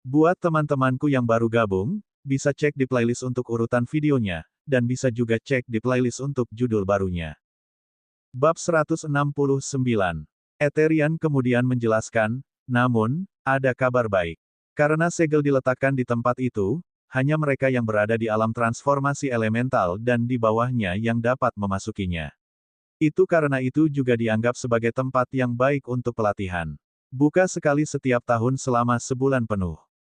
Buat teman-temanku yang baru gabung, bisa cek di playlist untuk urutan videonya, dan bisa juga cek di playlist untuk judul barunya. Bab 169. Eterian kemudian menjelaskan, namun, ada kabar baik. Karena segel diletakkan di tempat itu, hanya mereka yang berada di alam transformasi elemental dan di bawahnya yang dapat memasukinya. Itu karena itu juga dianggap sebagai tempat yang baik untuk pelatihan. Buka sekali setiap tahun selama sebulan penuh.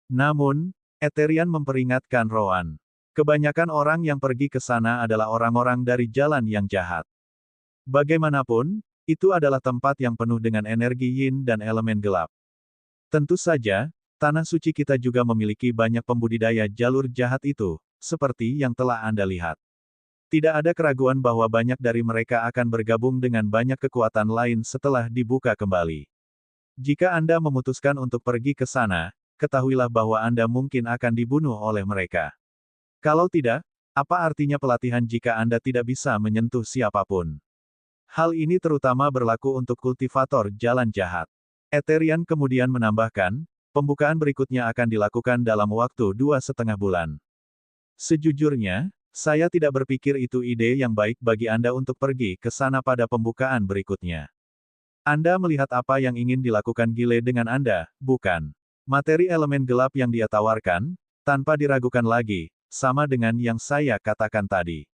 Namun, Eterian memperingatkan Rowan. Kebanyakan orang yang pergi ke sana adalah orang-orang dari jalan yang jahat. Bagaimanapun, itu adalah tempat yang penuh dengan energi yin dan elemen gelap. Tentu saja, tanah suci kita juga memiliki banyak pembudidaya jalur jahat itu, seperti yang telah Anda lihat. Tidak ada keraguan bahwa banyak dari mereka akan bergabung dengan banyak kekuatan lain setelah dibuka kembali. Jika Anda memutuskan untuk pergi ke sana, ketahuilah bahwa Anda mungkin akan dibunuh oleh mereka. Kalau tidak, apa artinya pelatihan jika Anda tidak bisa menyentuh siapapun? Hal ini terutama berlaku untuk kultivator jalan jahat. Eterian kemudian menambahkan, pembukaan berikutnya akan dilakukan dalam waktu 2,5 bulan. Sejujurnya, saya tidak berpikir itu ide yang baik bagi Anda untuk pergi ke sana pada pembukaan berikutnya. Anda melihat apa yang ingin dilakukan Gile dengan Anda, bukan? Materi elemen gelap yang dia tawarkan, tanpa diragukan lagi, sama dengan yang saya katakan tadi.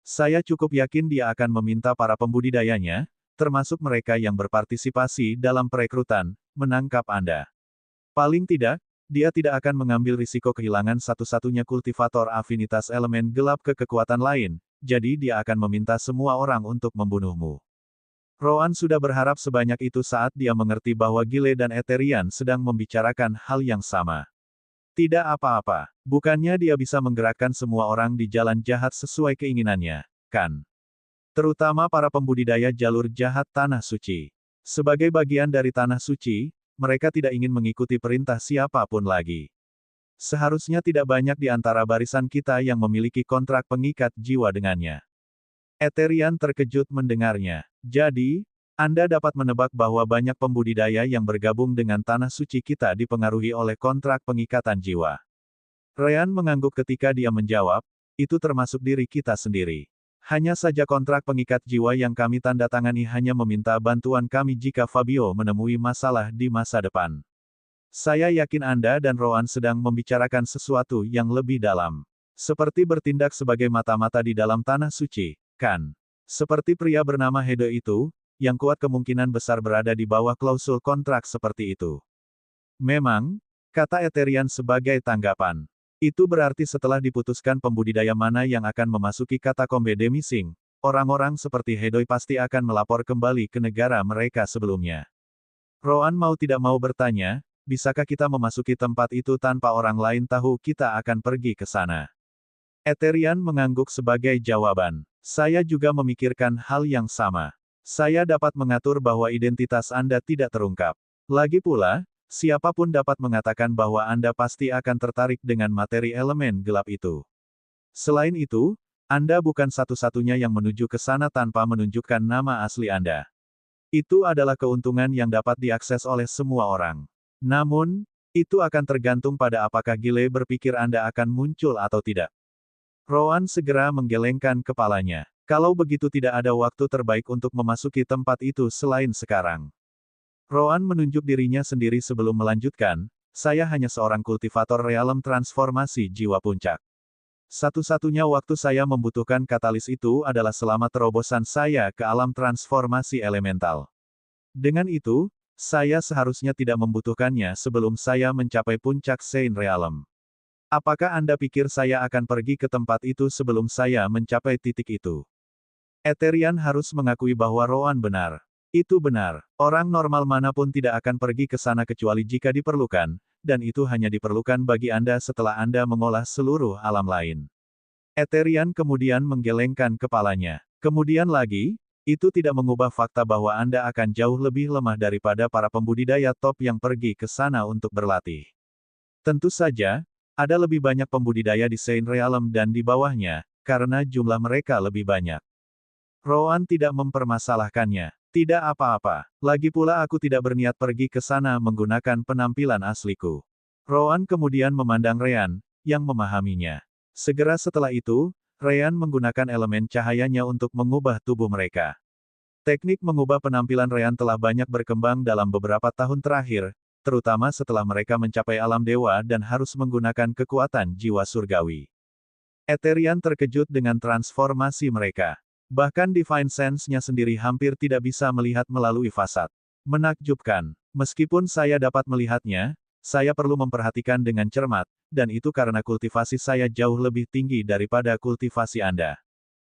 Saya cukup yakin dia akan meminta para pembudidayanya, termasuk mereka yang berpartisipasi dalam perekrutan, menangkap Anda. Paling tidak, dia tidak akan mengambil risiko kehilangan satu-satunya kultivator afinitas elemen gelap ke kekuatan lain, jadi dia akan meminta semua orang untuk membunuhmu. Rowan sudah berharap sebanyak itu saat dia mengerti bahwa Gile dan Eterian sedang membicarakan hal yang sama. Tidak apa-apa, bukannya dia bisa menggerakkan semua orang di jalan jahat sesuai keinginannya, kan? Terutama para pembudidaya jalur jahat Tanah Suci. Sebagai bagian dari Tanah Suci, mereka tidak ingin mengikuti perintah siapapun lagi. Seharusnya tidak banyak di antara barisan kita yang memiliki kontrak pengikat jiwa dengannya. Eterian terkejut mendengarnya. Jadi, Anda dapat menebak bahwa banyak pembudidaya yang bergabung dengan Tanah Suci kita dipengaruhi oleh kontrak pengikatan jiwa. Ryan mengangguk ketika dia menjawab, itu termasuk diri kita sendiri. Hanya saja kontrak pengikat jiwa yang kami tanda tangani hanya meminta bantuan kami jika Fabio menemui masalah di masa depan. Saya yakin Anda dan Rowan sedang membicarakan sesuatu yang lebih dalam. Seperti bertindak sebagai mata-mata di dalam Tanah Suci, kan? Seperti pria bernama Hedo itu, yang kuat kemungkinan besar berada di bawah klausul kontrak seperti itu. Memang, kata Eterian sebagai tanggapan. Itu berarti setelah diputuskan pembudidaya mana yang akan memasuki katakombe Demising, orang-orang seperti Hedoi pasti akan melapor kembali ke negara mereka sebelumnya. Rowan mau tidak mau bertanya, bisakah kita memasuki tempat itu tanpa orang lain tahu kita akan pergi ke sana? Eterian mengangguk sebagai jawaban. Saya juga memikirkan hal yang sama. Saya dapat mengatur bahwa identitas Anda tidak terungkap. Lagi pula, siapapun dapat mengatakan bahwa Anda pasti akan tertarik dengan materi elemen gelap itu. Selain itu, Anda bukan satu-satunya yang menuju ke sana tanpa menunjukkan nama asli Anda. Itu adalah keuntungan yang dapat diakses oleh semua orang. Namun, itu akan tergantung pada apakah Gile berpikir Anda akan muncul atau tidak. Rowan segera menggelengkan kepalanya. Kalau begitu tidak ada waktu terbaik untuk memasuki tempat itu selain sekarang. Rowan menunjuk dirinya sendiri sebelum melanjutkan, saya hanya seorang kultivator realem transformasi jiwa puncak. Satu-satunya waktu saya membutuhkan katalis itu adalah selama terobosan saya ke alam transformasi elemental. Dengan itu, saya seharusnya tidak membutuhkannya sebelum saya mencapai puncak Saint Realm. Apakah Anda pikir saya akan pergi ke tempat itu sebelum saya mencapai titik itu? Eterian harus mengakui bahwa Rowan benar. Itu benar. Orang normal manapun tidak akan pergi ke sana kecuali jika diperlukan, dan itu hanya diperlukan bagi Anda setelah Anda mengolah seluruh alam lain. Eterian kemudian menggelengkan kepalanya. Kemudian lagi, itu tidak mengubah fakta bahwa Anda akan jauh lebih lemah daripada para pembudidaya top yang pergi ke sana untuk berlatih. Tentu saja, ada lebih banyak pembudidaya di Saint Realm dan di bawahnya, karena jumlah mereka lebih banyak. Rowan tidak mempermasalahkannya. Tidak apa-apa. Lagi pula aku tidak berniat pergi ke sana menggunakan penampilan asliku. Rowan kemudian memandang Ryan, yang memahaminya. Segera setelah itu, Ryan menggunakan elemen cahayanya untuk mengubah tubuh mereka. Teknik mengubah penampilan Ryan telah banyak berkembang dalam beberapa tahun terakhir, terutama setelah mereka mencapai alam dewa dan harus menggunakan kekuatan jiwa surgawi. Etherian terkejut dengan transformasi mereka. Bahkan Divine Sense-nya sendiri hampir tidak bisa melihat melalui fasad. Menakjubkan. Meskipun saya dapat melihatnya, saya perlu memperhatikan dengan cermat, dan itu karena kultivasi saya jauh lebih tinggi daripada kultivasi Anda.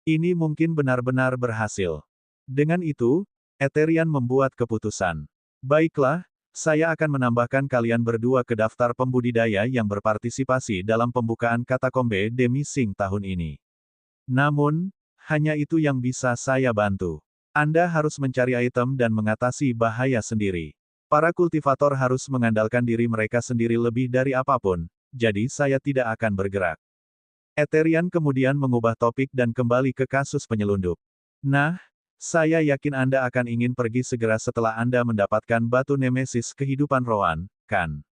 Ini mungkin benar-benar berhasil. Dengan itu, Etherian membuat keputusan. Baiklah, saya akan menambahkan kalian berdua ke daftar pembudidaya yang berpartisipasi dalam pembukaan katakombe Demising tahun ini. Namun, hanya itu yang bisa saya bantu. Anda harus mencari item dan mengatasi bahaya sendiri. Para kultivator harus mengandalkan diri mereka sendiri lebih dari apapun, jadi saya tidak akan bergerak. Etherian kemudian mengubah topik dan kembali ke kasus penyelundup. Nah, saya yakin Anda akan ingin pergi segera setelah Anda mendapatkan batu nemesis kehidupan Rowan, kan?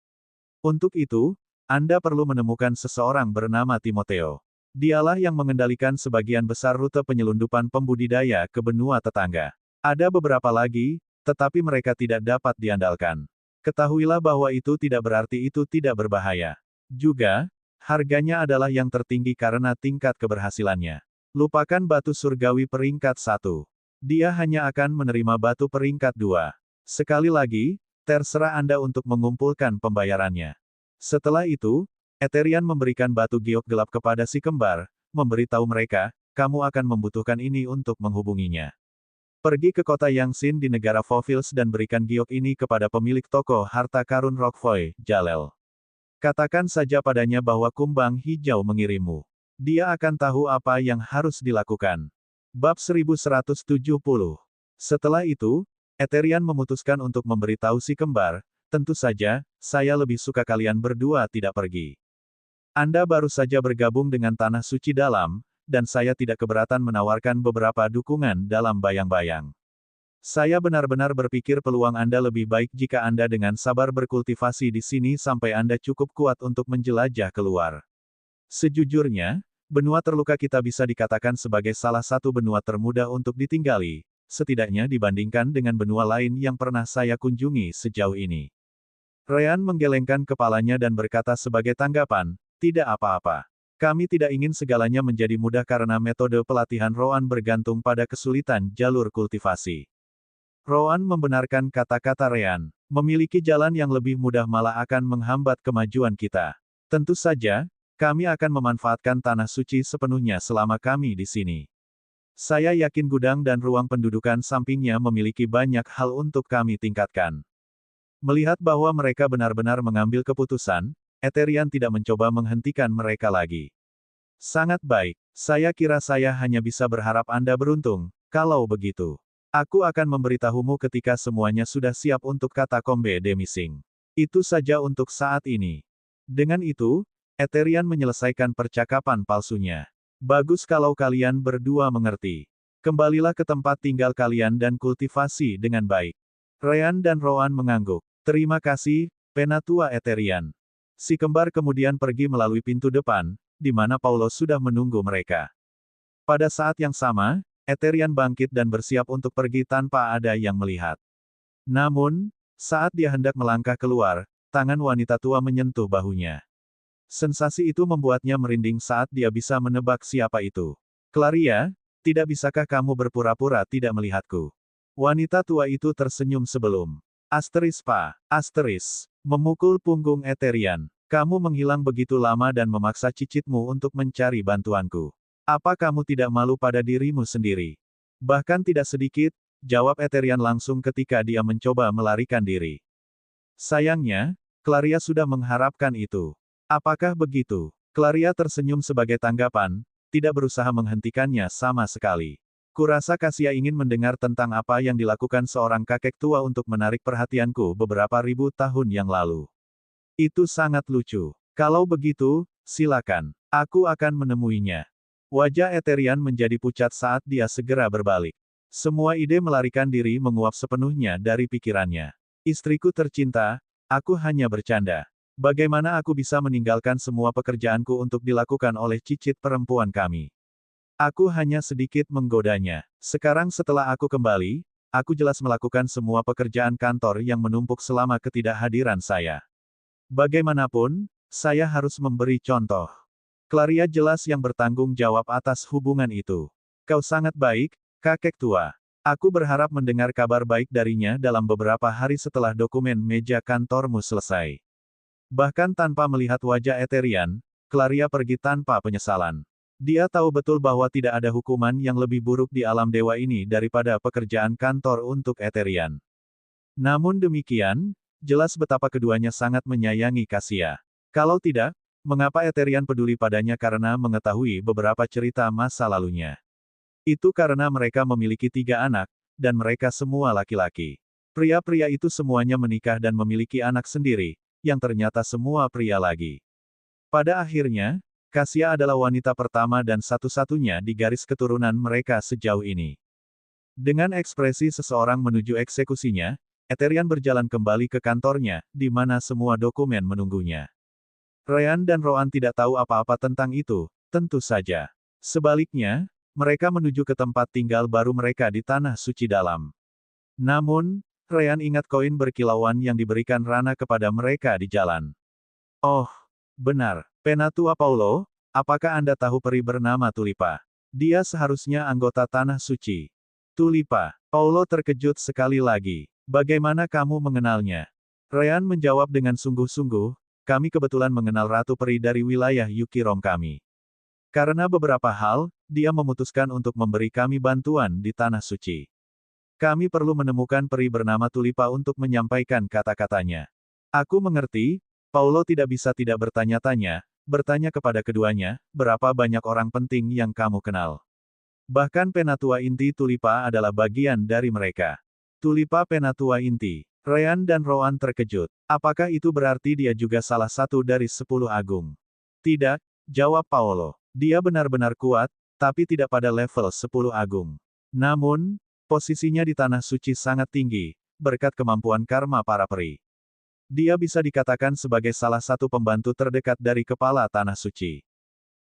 Untuk itu, Anda perlu menemukan seseorang bernama Timoteo. Dialah yang mengendalikan sebagian besar rute penyelundupan pembudidaya ke benua tetangga. Ada beberapa lagi, tetapi mereka tidak dapat diandalkan. Ketahuilah bahwa itu tidak berarti itu tidak berbahaya. Juga, harganya adalah yang tertinggi karena tingkat keberhasilannya. Lupakan batu surgawi peringkat 1. Dia hanya akan menerima batu peringkat 2. Sekali lagi, terserah Anda untuk mengumpulkan pembayarannya. Setelah itu, Etherian memberikan batu giok gelap kepada si kembar, memberitahu mereka, kamu akan membutuhkan ini untuk menghubunginya. Pergi ke kota Yangtsin di negara Fovils dan berikan giok ini kepada pemilik toko harta karun Rockfoy, Jalel. Katakan saja padanya bahwa kumbang hijau mengirimmu. Dia akan tahu apa yang harus dilakukan. Bab 1170. Setelah itu, Etherian memutuskan untuk memberitahu si kembar, tentu saja, saya lebih suka kalian berdua tidak pergi. Anda baru saja bergabung dengan Tanah Suci Dalam, dan saya tidak keberatan menawarkan beberapa dukungan dalam bayang-bayang. Saya benar-benar berpikir peluang Anda lebih baik jika Anda dengan sabar berkultivasi di sini sampai Anda cukup kuat untuk menjelajah keluar. Sejujurnya, benua terluka kita bisa dikatakan sebagai salah satu benua termudah untuk ditinggali, setidaknya dibandingkan dengan benua lain yang pernah saya kunjungi sejauh ini. Ryan menggelengkan kepalanya dan berkata sebagai tanggapan, tidak apa-apa. Kami tidak ingin segalanya menjadi mudah karena metode pelatihan Rowan bergantung pada kesulitan jalur kultivasi. Rowan membenarkan kata-kata Ryan. Memiliki jalan yang lebih mudah malah akan menghambat kemajuan kita. Tentu saja, kami akan memanfaatkan tanah suci sepenuhnya selama kami di sini. Saya yakin gudang dan ruang pendudukan sampingnya memiliki banyak hal untuk kami tingkatkan. Melihat bahwa mereka benar-benar mengambil keputusan, Etherian tidak mencoba menghentikan mereka lagi. Sangat baik, saya kira saya hanya bisa berharap Anda beruntung, kalau begitu. Aku akan memberitahumu ketika semuanya sudah siap untuk katakombe Demising. Itu saja untuk saat ini. Dengan itu, Etherian menyelesaikan percakapan palsunya. Bagus kalau kalian berdua mengerti. Kembalilah ke tempat tinggal kalian dan kultivasi dengan baik. Ryan dan Rowan mengangguk. Terima kasih, Penatua Etherian. Si kembar kemudian pergi melalui pintu depan, di mana Paulo sudah menunggu mereka. Pada saat yang sama, Etherian bangkit dan bersiap untuk pergi tanpa ada yang melihat. Namun, saat dia hendak melangkah keluar, tangan wanita tua menyentuh bahunya. Sensasi itu membuatnya merinding saat dia bisa menebak siapa itu. Claria, tidak bisakah kamu berpura-pura tidak melihatku? Wanita tua itu tersenyum sebelum memukul punggung Etherian. Kamu menghilang begitu lama dan memaksa cicitmu untuk mencari bantuanku. Apa kamu tidak malu pada dirimu sendiri? Bahkan tidak sedikit, jawab Etherian langsung ketika dia mencoba melarikan diri. Sayangnya, Claria sudah mengharapkan itu. Apakah begitu? Claria tersenyum sebagai tanggapan, tidak berusaha menghentikannya sama sekali. Kurasa Kasia ingin mendengar tentang apa yang dilakukan seorang kakek tua untuk menarik perhatianku beberapa ribu tahun yang lalu. Itu sangat lucu. Kalau begitu, silakan. Aku akan menemuinya. Wajah Etherian menjadi pucat saat dia segera berbalik. Semua ide melarikan diri menguap sepenuhnya dari pikirannya. Istriku tercinta, aku hanya bercanda. Bagaimana aku bisa meninggalkan semua pekerjaanku untuk dilakukan oleh cicit perempuan kami? Aku hanya sedikit menggodanya. Sekarang setelah aku kembali, aku jelas melakukan semua pekerjaan kantor yang menumpuk selama ketidakhadiran saya. Bagaimanapun, saya harus memberi contoh. Claria jelas yang bertanggung jawab atas hubungan itu. Kau sangat baik, kakek tua. Aku berharap mendengar kabar baik darinya dalam beberapa hari setelah dokumen meja kantormu selesai. Bahkan tanpa melihat wajah Etherian, Claria pergi tanpa penyesalan. Dia tahu betul bahwa tidak ada hukuman yang lebih buruk di alam dewa ini daripada pekerjaan kantor untuk Etherian. Namun demikian, jelas betapa keduanya sangat menyayangi Cassia. Kalau tidak, mengapa Etherian peduli padanya karena mengetahui beberapa cerita masa lalunya? Itu karena mereka memiliki 3 anak, dan mereka semua laki-laki. Pria-pria itu semuanya menikah dan memiliki anak sendiri, yang ternyata semua pria lagi. Pada akhirnya, Cassia adalah wanita pertama dan satu-satunya di garis keturunan mereka sejauh ini. Dengan ekspresi seseorang menuju eksekusinya, Etherian berjalan kembali ke kantornya, di mana semua dokumen menunggunya. Ryan dan Roan tidak tahu apa-apa tentang itu, tentu saja. Sebaliknya, mereka menuju ke tempat tinggal baru mereka di Tanah Suci Dalam. Namun, Ryan ingat koin berkilauan yang diberikan Rana kepada mereka di jalan. Oh, benar. Penatua Paulo, apakah Anda tahu peri bernama Tulipa? Dia seharusnya anggota Tanah Suci. Tulipa. Paulo terkejut sekali lagi. Bagaimana kamu mengenalnya? Ryan menjawab dengan sungguh-sungguh, kami kebetulan mengenal Ratu Peri dari wilayah Yukirom kami. Karena beberapa hal, dia memutuskan untuk memberi kami bantuan di Tanah Suci. Kami perlu menemukan peri bernama Tulipa untuk menyampaikan kata-katanya. Aku mengerti, Paulo tidak bisa tidak bertanya-tanya, bertanya kepada keduanya, berapa banyak orang penting yang kamu kenal. Bahkan Penatua Inti Tulipa adalah bagian dari mereka. Tulipa Penatua Inti. Ryan dan Roan terkejut. Apakah itu berarti dia juga salah satu dari 10 agung? Tidak, jawab Paulo. Dia benar-benar kuat, tapi tidak pada level 10 agung. Namun, posisinya di Tanah Suci sangat tinggi, berkat kemampuan karma para peri. Dia bisa dikatakan sebagai salah satu pembantu terdekat dari Kepala Tanah Suci.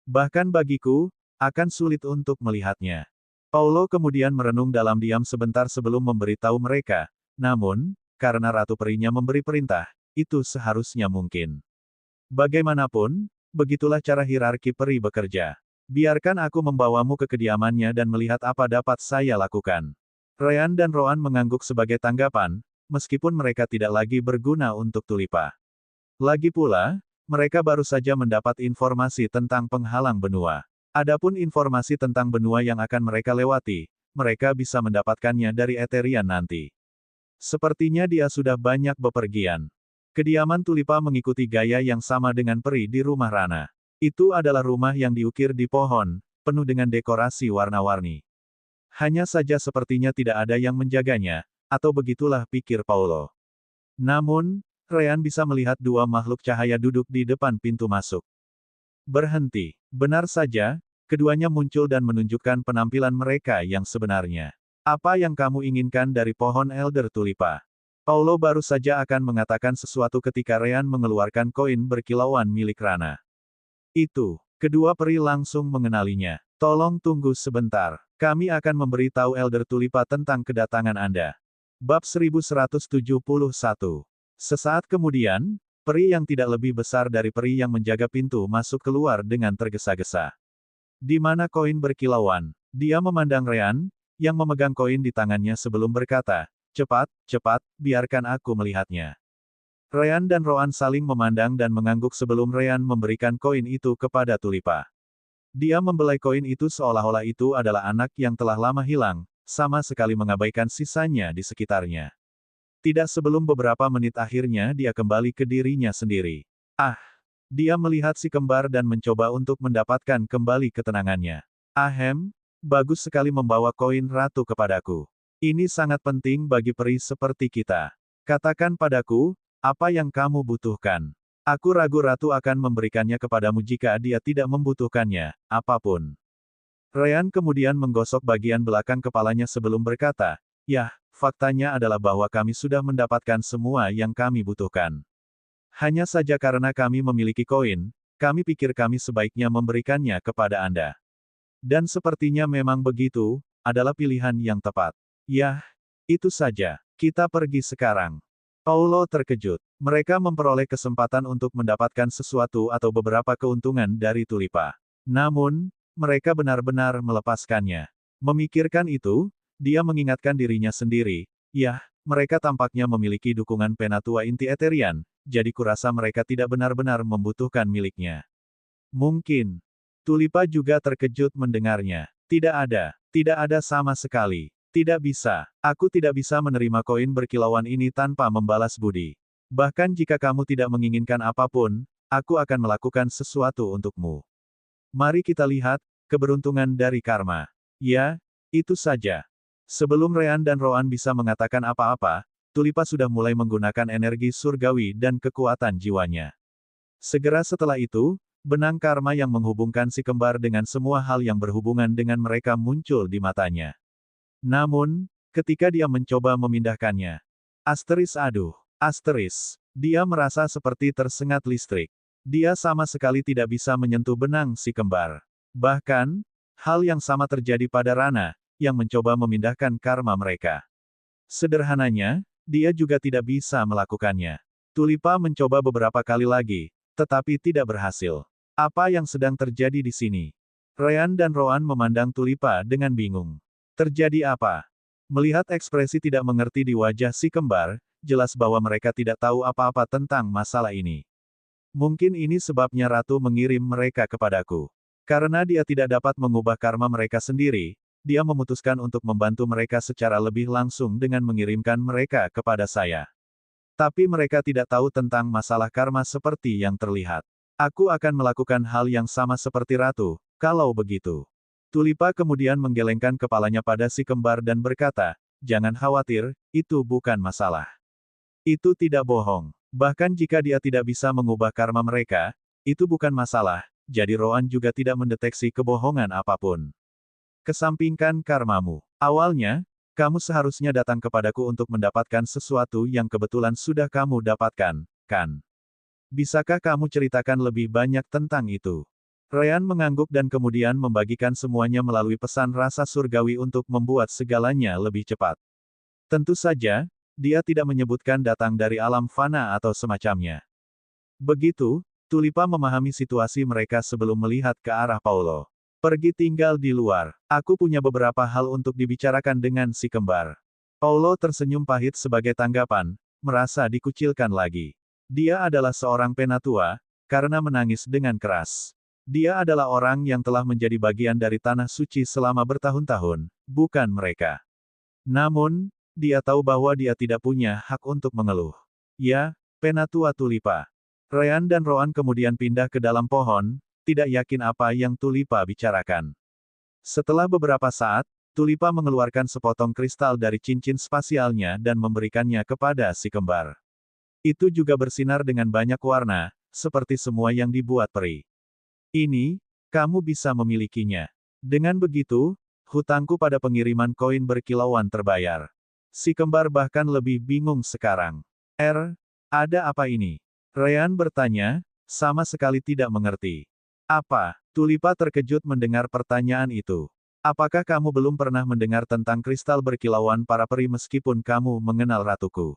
Bahkan bagiku, akan sulit untuk melihatnya. Paulo kemudian merenung dalam diam sebentar sebelum memberitahu mereka, namun, karena Ratu Perinya memberi perintah, itu seharusnya mungkin. Bagaimanapun, begitulah cara hierarki peri bekerja. Biarkan aku membawamu ke kediamannya dan melihat apa dapat saya lakukan. Ryan dan Roan mengangguk sebagai tanggapan, meskipun mereka tidak lagi berguna untuk Tulipa. Lagi pula, mereka baru saja mendapat informasi tentang penghalang benua. Adapun informasi tentang benua yang akan mereka lewati, mereka bisa mendapatkannya dari Etherian nanti. Sepertinya dia sudah banyak bepergian. Kediaman Tulipa mengikuti gaya yang sama dengan peri di rumah Rana. Itu adalah rumah yang diukir di pohon, penuh dengan dekorasi warna-warni. Hanya saja sepertinya tidak ada yang menjaganya, atau begitulah pikir Paulo. Namun, Ryan bisa melihat 2 makhluk cahaya duduk di depan pintu masuk. Berhenti. Benar saja, keduanya muncul dan menunjukkan penampilan mereka yang sebenarnya. Apa yang kamu inginkan dari pohon Elder Tulipa? Paulo baru saja akan mengatakan sesuatu ketika Ryan mengeluarkan koin berkilauan milik Rana. Itu. Kedua peri langsung mengenalinya. Tolong tunggu sebentar. Kami akan memberitahu Elder Tulipa tentang kedatangan Anda. Bab 1171. Sesaat kemudian, peri yang tidak lebih besar dari peri yang menjaga pintu masuk keluar dengan tergesa-gesa. Di mana koin berkilauan? Dia memandang Ryan, yang memegang koin di tangannya sebelum berkata, cepat, cepat, biarkan aku melihatnya. Ryan dan Roan saling memandang dan mengangguk sebelum Ryan memberikan koin itu kepada Tulipa. Dia membelai koin itu seolah-olah itu adalah anak yang telah lama hilang, sama sekali mengabaikan sisanya di sekitarnya. Tidak sebelum beberapa menit akhirnya dia kembali ke dirinya sendiri. Ah! Dia melihat si kembar dan mencoba untuk mendapatkan kembali ketenangannya. Ahem, bagus sekali membawa koin ratu kepadaku. Ini sangat penting bagi peri seperti kita. Katakan padaku, apa yang kamu butuhkan? Aku ragu ratu akan memberikannya kepadamu jika dia tidak membutuhkannya, apapun. Ryan kemudian menggosok bagian belakang kepalanya sebelum berkata, yah, faktanya adalah bahwa kami sudah mendapatkan semua yang kami butuhkan. Hanya saja karena kami memiliki koin, kami pikir kami sebaiknya memberikannya kepada Anda. Dan sepertinya memang begitu, adalah pilihan yang tepat. Yah, itu saja. Kita pergi sekarang. Paulo terkejut. Mereka memperoleh kesempatan untuk mendapatkan sesuatu atau beberapa keuntungan dari Tulipa. Namun, mereka benar-benar melepaskannya. Memikirkan itu, dia mengingatkan dirinya sendiri, yah, mereka tampaknya memiliki dukungan penatua inti Eterian, jadi kurasa mereka tidak benar-benar membutuhkan miliknya. Mungkin. Tulipa juga terkejut mendengarnya. Tidak ada sama sekali. Tidak bisa. Aku tidak bisa menerima koin berkilauan ini tanpa membalas budi. Bahkan jika kamu tidak menginginkan apapun, aku akan melakukan sesuatu untukmu. Mari kita lihat, keberuntungan dari karma. Ya, itu saja. Sebelum Rean dan Roan bisa mengatakan apa-apa, Tulipa sudah mulai menggunakan energi surgawi dan kekuatan jiwanya. Segera setelah itu, benang karma yang menghubungkan si kembar dengan semua hal yang berhubungan dengan mereka muncul di matanya. Namun, ketika dia mencoba memindahkannya, dia merasa seperti tersengat listrik. Dia sama sekali tidak bisa menyentuh benang si kembar. Bahkan, hal yang sama terjadi pada Rana, yang mencoba memindahkan karma mereka. Sederhananya, dia juga tidak bisa melakukannya. Tulipa mencoba beberapa kali lagi, tetapi tidak berhasil. Apa yang sedang terjadi di sini? Rean dan Roan memandang Tulipa dengan bingung. Terjadi apa? Melihat ekspresi tidak mengerti di wajah si kembar, jelas bahwa mereka tidak tahu apa-apa tentang masalah ini. Mungkin ini sebabnya Ratu mengirim mereka kepadaku. Karena dia tidak dapat mengubah karma mereka sendiri, dia memutuskan untuk membantu mereka secara lebih langsung dengan mengirimkan mereka kepada saya. Tapi mereka tidak tahu tentang masalah karma seperti yang terlihat. Aku akan melakukan hal yang sama seperti Ratu, kalau begitu. Tulipa kemudian menggelengkan kepalanya pada si kembar dan berkata, jangan khawatir, itu bukan masalah. Itu tidak bohong. Bahkan jika dia tidak bisa mengubah karma mereka, itu bukan masalah, jadi Roan juga tidak mendeteksi kebohongan apapun. Kesampingkan karmamu. Awalnya, kamu seharusnya datang kepadaku untuk mendapatkan sesuatu yang kebetulan sudah kamu dapatkan, kan? Bisakah kamu ceritakan lebih banyak tentang itu? Rean mengangguk dan kemudian membagikan semuanya melalui pesan rasa surgawi untuk membuat segalanya lebih cepat. Tentu saja, dia tidak menyebutkan datang dari alam fana atau semacamnya. Begitu, Tulipa memahami situasi mereka sebelum melihat ke arah Paulo. Pergi tinggal di luar. Aku punya beberapa hal untuk dibicarakan dengan si kembar. Paulo tersenyum pahit sebagai tanggapan, merasa dikucilkan lagi. Dia adalah seorang penatua, karena menangis dengan keras. Dia adalah orang yang telah menjadi bagian dari tanah suci selama bertahun-tahun, bukan mereka. Namun, dia tahu bahwa dia tidak punya hak untuk mengeluh. Ya, penatua Tulipa. Rean dan Roan kemudian pindah ke dalam pohon, tidak yakin apa yang Tulipa bicarakan. Setelah beberapa saat, Tulipa mengeluarkan sepotong kristal dari cincin spasialnya dan memberikannya kepada si kembar. Itu juga bersinar dengan banyak warna, seperti semua yang dibuat peri. Ini, kamu bisa memilikinya. Dengan begitu, hutangku pada pengiriman koin berkilauan terbayar. Si kembar bahkan lebih bingung sekarang. Ada apa ini? Rean bertanya, sama sekali tidak mengerti. Apa? Tulipa terkejut mendengar pertanyaan itu. Apakah kamu belum pernah mendengar tentang kristal berkilauan para peri meskipun kamu mengenal ratuku?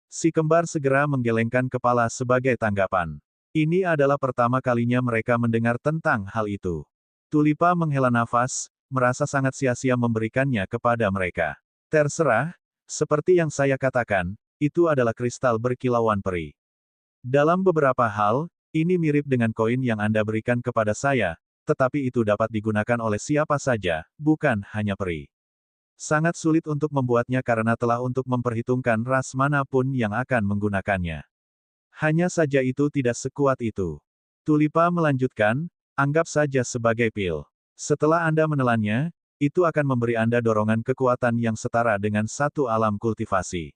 Si kembar segera menggelengkan kepala sebagai tanggapan. Ini adalah pertama kalinya mereka mendengar tentang hal itu. Tulipa menghela nafas, merasa sangat sia-sia memberikannya kepada mereka. Terserah, seperti yang saya katakan, itu adalah kristal berkilauan peri. Dalam beberapa hal, ini mirip dengan koin yang Anda berikan kepada saya, tetapi itu dapat digunakan oleh siapa saja, bukan hanya peri. Sangat sulit untuk membuatnya karena telah untuk memperhitungkan ras manapun yang akan menggunakannya. Hanya saja itu tidak sekuat itu. Tulipa melanjutkan, anggap saja sebagai pil. Setelah Anda menelannya, itu akan memberi Anda dorongan kekuatan yang setara dengan satu alam kultivasi.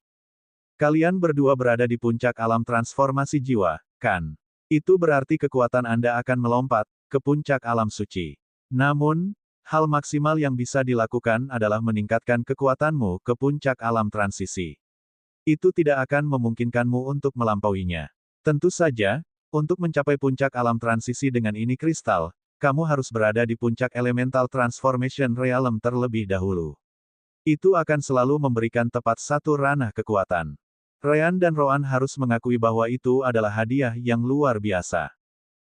Kalian berdua berada di puncak alam transformasi jiwa, kan? Itu berarti kekuatan Anda akan melompat ke puncak alam suci. Namun, hal maksimal yang bisa dilakukan adalah meningkatkan kekuatanmu ke puncak alam transisi. Itu tidak akan memungkinkanmu untuk melampauinya. Tentu saja, untuk mencapai puncak alam transisi dengan ini kristal, kamu harus berada di puncak Elemental Transformation Realm terlebih dahulu. Itu akan selalu memberikan tepat satu ranah kekuatan. Ryan dan Roan harus mengakui bahwa itu adalah hadiah yang luar biasa.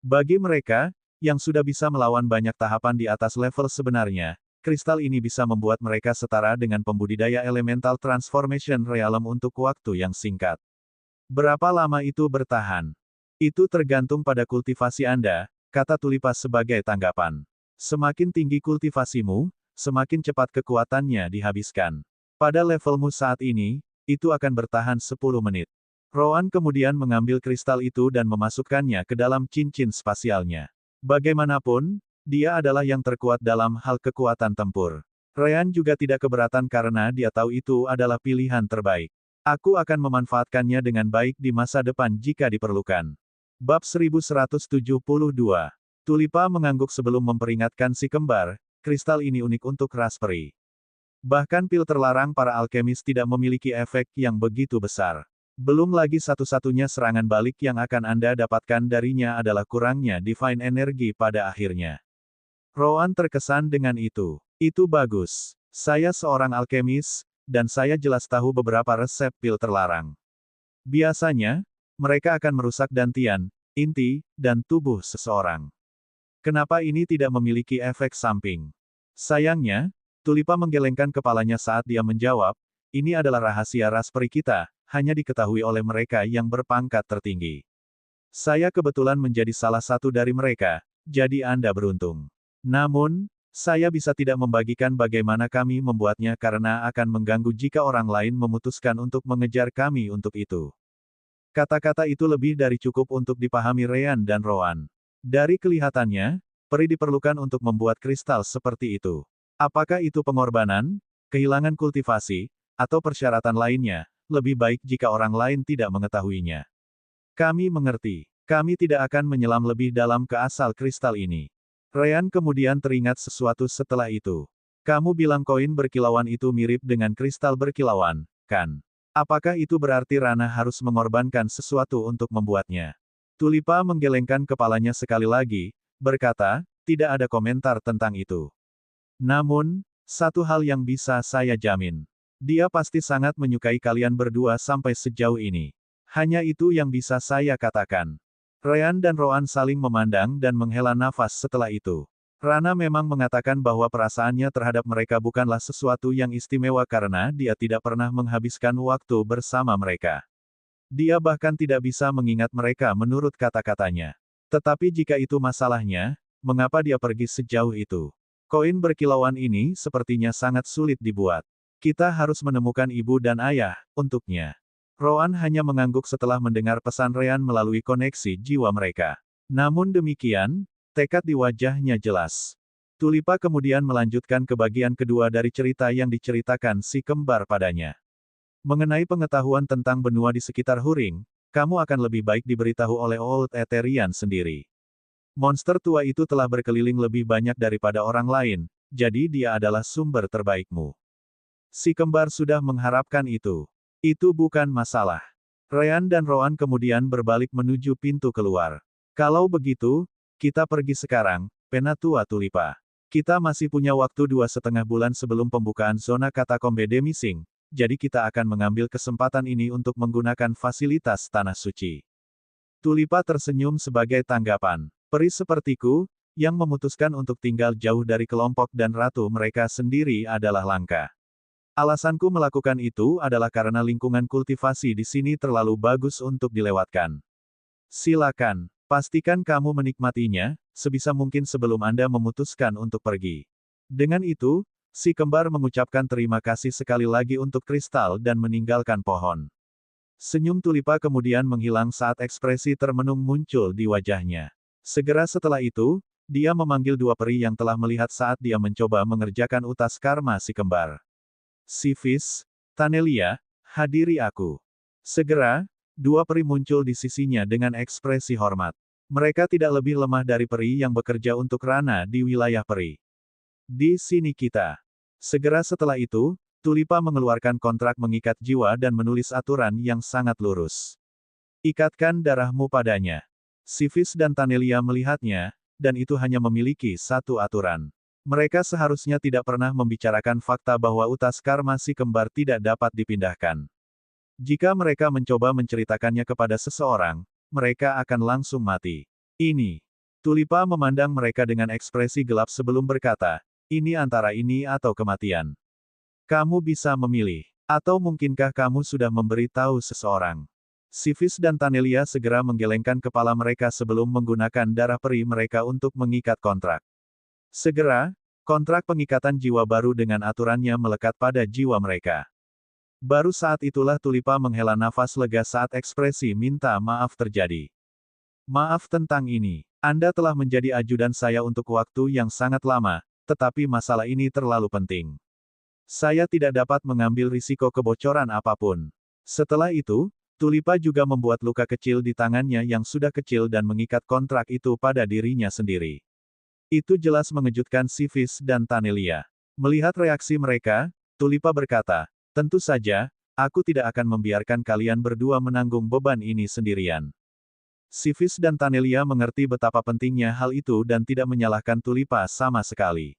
Bagi mereka, yang sudah bisa melawan banyak tahapan di atas level sebenarnya, kristal ini bisa membuat mereka setara dengan pembudidaya Elemental Transformation Realm untuk waktu yang singkat. Berapa lama itu bertahan? Itu tergantung pada kultivasi Anda, kata Tulipa sebagai tanggapan. Semakin tinggi kultivasimu, semakin cepat kekuatannya dihabiskan. Pada levelmu saat ini, itu akan bertahan 10 menit. Roan kemudian mengambil kristal itu dan memasukkannya ke dalam cincin spasialnya. Bagaimanapun, dia adalah yang terkuat dalam hal kekuatan tempur. Ryan juga tidak keberatan karena dia tahu itu adalah pilihan terbaik. Aku akan memanfaatkannya dengan baik di masa depan jika diperlukan. Bab 1172. Tulipa mengangguk sebelum memperingatkan si kembar, kristal ini unik untuk raspberry. Bahkan pil terlarang para alkemis tidak memiliki efek yang begitu besar. Belum lagi satu-satunya serangan balik yang akan Anda dapatkan darinya adalah kurangnya divine energy pada akhirnya. Roan terkesan dengan itu. Itu bagus. Saya seorang alkemis, dan saya jelas tahu beberapa resep pil terlarang. Biasanya, mereka akan merusak dantian, inti, dan tubuh seseorang. Kenapa ini tidak memiliki efek samping? Sayangnya, Tulipa menggelengkan kepalanya saat dia menjawab, ini adalah rahasia raspberry kita, hanya diketahui oleh mereka yang berpangkat tertinggi. Saya kebetulan menjadi salah satu dari mereka, jadi Anda beruntung. Namun, saya bisa tidak membagikan bagaimana kami membuatnya karena akan mengganggu jika orang lain memutuskan untuk mengejar kami untuk itu. Kata-kata itu lebih dari cukup untuk dipahami Ryan dan Roan. Dari kelihatannya, peri diperlukan untuk membuat kristal seperti itu. Apakah itu pengorbanan, kehilangan kultivasi, atau persyaratan lainnya, lebih baik jika orang lain tidak mengetahuinya. Kami mengerti. Kami tidak akan menyelam lebih dalam ke asal kristal ini. Ryan kemudian teringat sesuatu setelah itu. Kamu bilang koin berkilauan itu mirip dengan kristal berkilauan, kan? Apakah itu berarti Rana harus mengorbankan sesuatu untuk membuatnya? Tulipa menggelengkan kepalanya sekali lagi, berkata, tidak ada komentar tentang itu. Namun, satu hal yang bisa saya jamin. Dia pasti sangat menyukai kalian berdua sampai sejauh ini. Hanya itu yang bisa saya katakan. Ryan dan Roan saling memandang dan menghela nafas setelah itu. Rana memang mengatakan bahwa perasaannya terhadap mereka bukanlah sesuatu yang istimewa karena dia tidak pernah menghabiskan waktu bersama mereka. Dia bahkan tidak bisa mengingat mereka menurut kata-katanya. Tetapi jika itu masalahnya, mengapa dia pergi sejauh itu? Koin berkilauan ini sepertinya sangat sulit dibuat. Kita harus menemukan ibu dan ayah untuknya. Roan hanya mengangguk setelah mendengar pesan Ryan melalui koneksi jiwa mereka. Namun demikian, tekad di wajahnya jelas. Tulipa kemudian melanjutkan ke bagian kedua dari cerita yang diceritakan si kembar padanya. Mengenai pengetahuan tentang benua di sekitar Huring, kamu akan lebih baik diberitahu oleh Old Eterian sendiri. Monster tua itu telah berkeliling lebih banyak daripada orang lain, jadi dia adalah sumber terbaikmu. Si kembar sudah mengharapkan itu. Itu bukan masalah. Ryan dan Roan kemudian berbalik menuju pintu keluar. Kalau begitu, kita pergi sekarang, Penatua Tulipa. Kita masih punya waktu 2,5 bulan sebelum pembukaan zona katakombe Demising, jadi kita akan mengambil kesempatan ini untuk menggunakan fasilitas Tanah Suci. Tulipa tersenyum sebagai tanggapan. Peri sepertiku, yang memutuskan untuk tinggal jauh dari kelompok dan ratu mereka sendiri adalah langka. Alasanku melakukan itu adalah karena lingkungan kultivasi di sini terlalu bagus untuk dilewatkan. Silakan, pastikan kamu menikmatinya, sebisa mungkin sebelum Anda memutuskan untuk pergi. Dengan itu, si kembar mengucapkan terima kasih sekali lagi untuk kristal dan meninggalkan pohon. Senyum Tulipa kemudian menghilang saat ekspresi termenung muncul di wajahnya. Segera setelah itu, dia memanggil dua peri yang telah melihat saat dia mencoba mengerjakan utas karma si kembar. Sivis, Tanelia, hadiri aku. Segera, dua peri muncul di sisinya dengan ekspresi hormat. Mereka tidak lebih lemah dari peri yang bekerja untuk Rana di wilayah peri. Di sini kita. Segera setelah itu, Tulipa mengeluarkan kontrak mengikat jiwa dan menulis aturan yang sangat lurus. Ikatkan darahmu padanya. Sivis dan Tanelia melihatnya, dan itu hanya memiliki satu aturan. Mereka seharusnya tidak pernah membicarakan fakta bahwa utas karma si kembar tidak dapat dipindahkan. Jika mereka mencoba menceritakannya kepada seseorang, mereka akan langsung mati. Ini. Tulipa memandang mereka dengan ekspresi gelap sebelum berkata, ini antara ini atau kematian. Kamu bisa memilih. Atau mungkinkah kamu sudah memberi tahu seseorang? Sivis dan Tanelia segera menggelengkan kepala mereka sebelum menggunakan darah peri mereka untuk mengikat kontrak. Segera, kontrak pengikatan jiwa baru dengan aturannya melekat pada jiwa mereka. Baru saat itulah Tulipa menghela nafas lega saat ekspresi minta maaf terjadi. Maaf tentang ini. Anda telah menjadi ajudan saya untuk waktu yang sangat lama, tetapi masalah ini terlalu penting. Saya tidak dapat mengambil risiko kebocoran apapun. Setelah itu, Tulipa juga membuat luka kecil di tangannya yang sudah kecil dan mengikat kontrak itu pada dirinya sendiri. Itu jelas mengejutkan Sivis dan Tanelia. Melihat reaksi mereka, Tulipa berkata, tentu saja, aku tidak akan membiarkan kalian berdua menanggung beban ini sendirian. Sivis dan Tanelia mengerti betapa pentingnya hal itu dan tidak menyalahkan Tulipa sama sekali.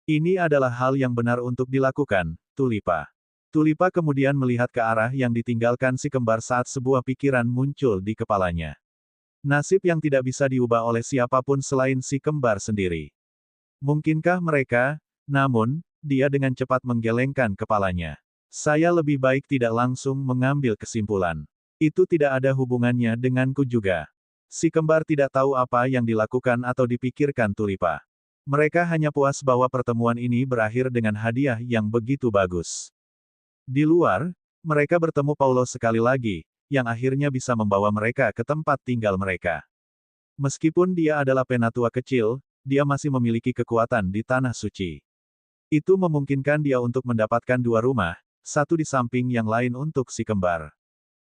Ini adalah hal yang benar untuk dilakukan, Tulipa. Tulipa kemudian melihat ke arah yang ditinggalkan si kembar saat sebuah pikiran muncul di kepalanya. Nasib yang tidak bisa diubah oleh siapapun selain si kembar sendiri. Mungkinkah mereka? Namun, dia dengan cepat menggelengkan kepalanya. Saya lebih baik tidak langsung mengambil kesimpulan. Itu tidak ada hubungannya denganku juga. Si kembar tidak tahu apa yang dilakukan atau dipikirkan Tulipa. Mereka hanya puas bahwa pertemuan ini berakhir dengan hadiah yang begitu bagus. Di luar, mereka bertemu Paulo sekali lagi, yang akhirnya bisa membawa mereka ke tempat tinggal mereka. Meskipun dia adalah penatua kecil, dia masih memiliki kekuatan di Tanah Suci. Itu memungkinkan dia untuk mendapatkan dua rumah, satu di samping yang lain untuk si kembar.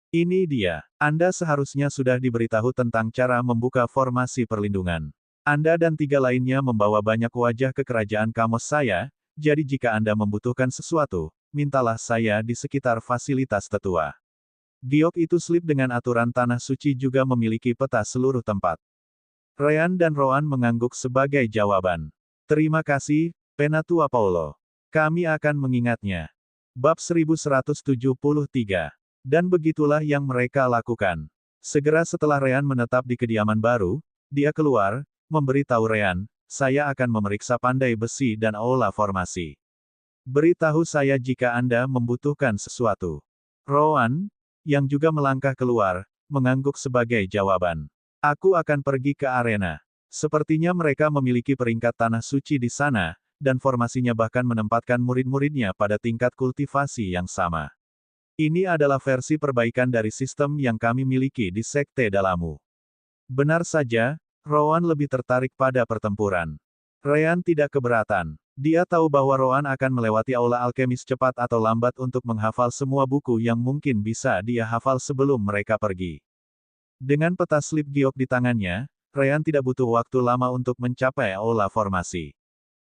Ini dia. Anda seharusnya sudah diberitahu tentang cara membuka formasi perlindungan. Anda dan tiga lainnya membawa banyak wajah ke kerajaan Kamos saya, jadi jika Anda membutuhkan sesuatu, mintalah saya di sekitar fasilitas tetua. Giok itu slip dengan aturan Tanah Suci juga memiliki peta seluruh tempat. Ryan dan Roan mengangguk sebagai jawaban. Terima kasih, Penatua Paulo. Kami akan mengingatnya. Bab 1173. Dan begitulah yang mereka lakukan. Segera setelah Ryan menetap di kediaman baru, dia keluar, memberitahu Ryan, saya akan memeriksa pandai besi dan aula formasi. Beritahu saya jika Anda membutuhkan sesuatu. Rowan, yang juga melangkah keluar, mengangguk sebagai jawaban. Aku akan pergi ke arena. Sepertinya mereka memiliki peringkat tanah suci di sana, dan formasinya bahkan menempatkan murid-muridnya pada tingkat kultivasi yang sama. Ini adalah versi perbaikan dari sistem yang kami miliki di Sekte Dalamu. Benar saja, Rowan lebih tertarik pada pertempuran. Ryan tidak keberatan. Dia tahu bahwa Rowan akan melewati aula alkemis cepat atau lambat untuk menghafal semua buku yang mungkin bisa dia hafal sebelum mereka pergi. Dengan peta slip giok di tangannya, Ryan tidak butuh waktu lama untuk mencapai aula formasi.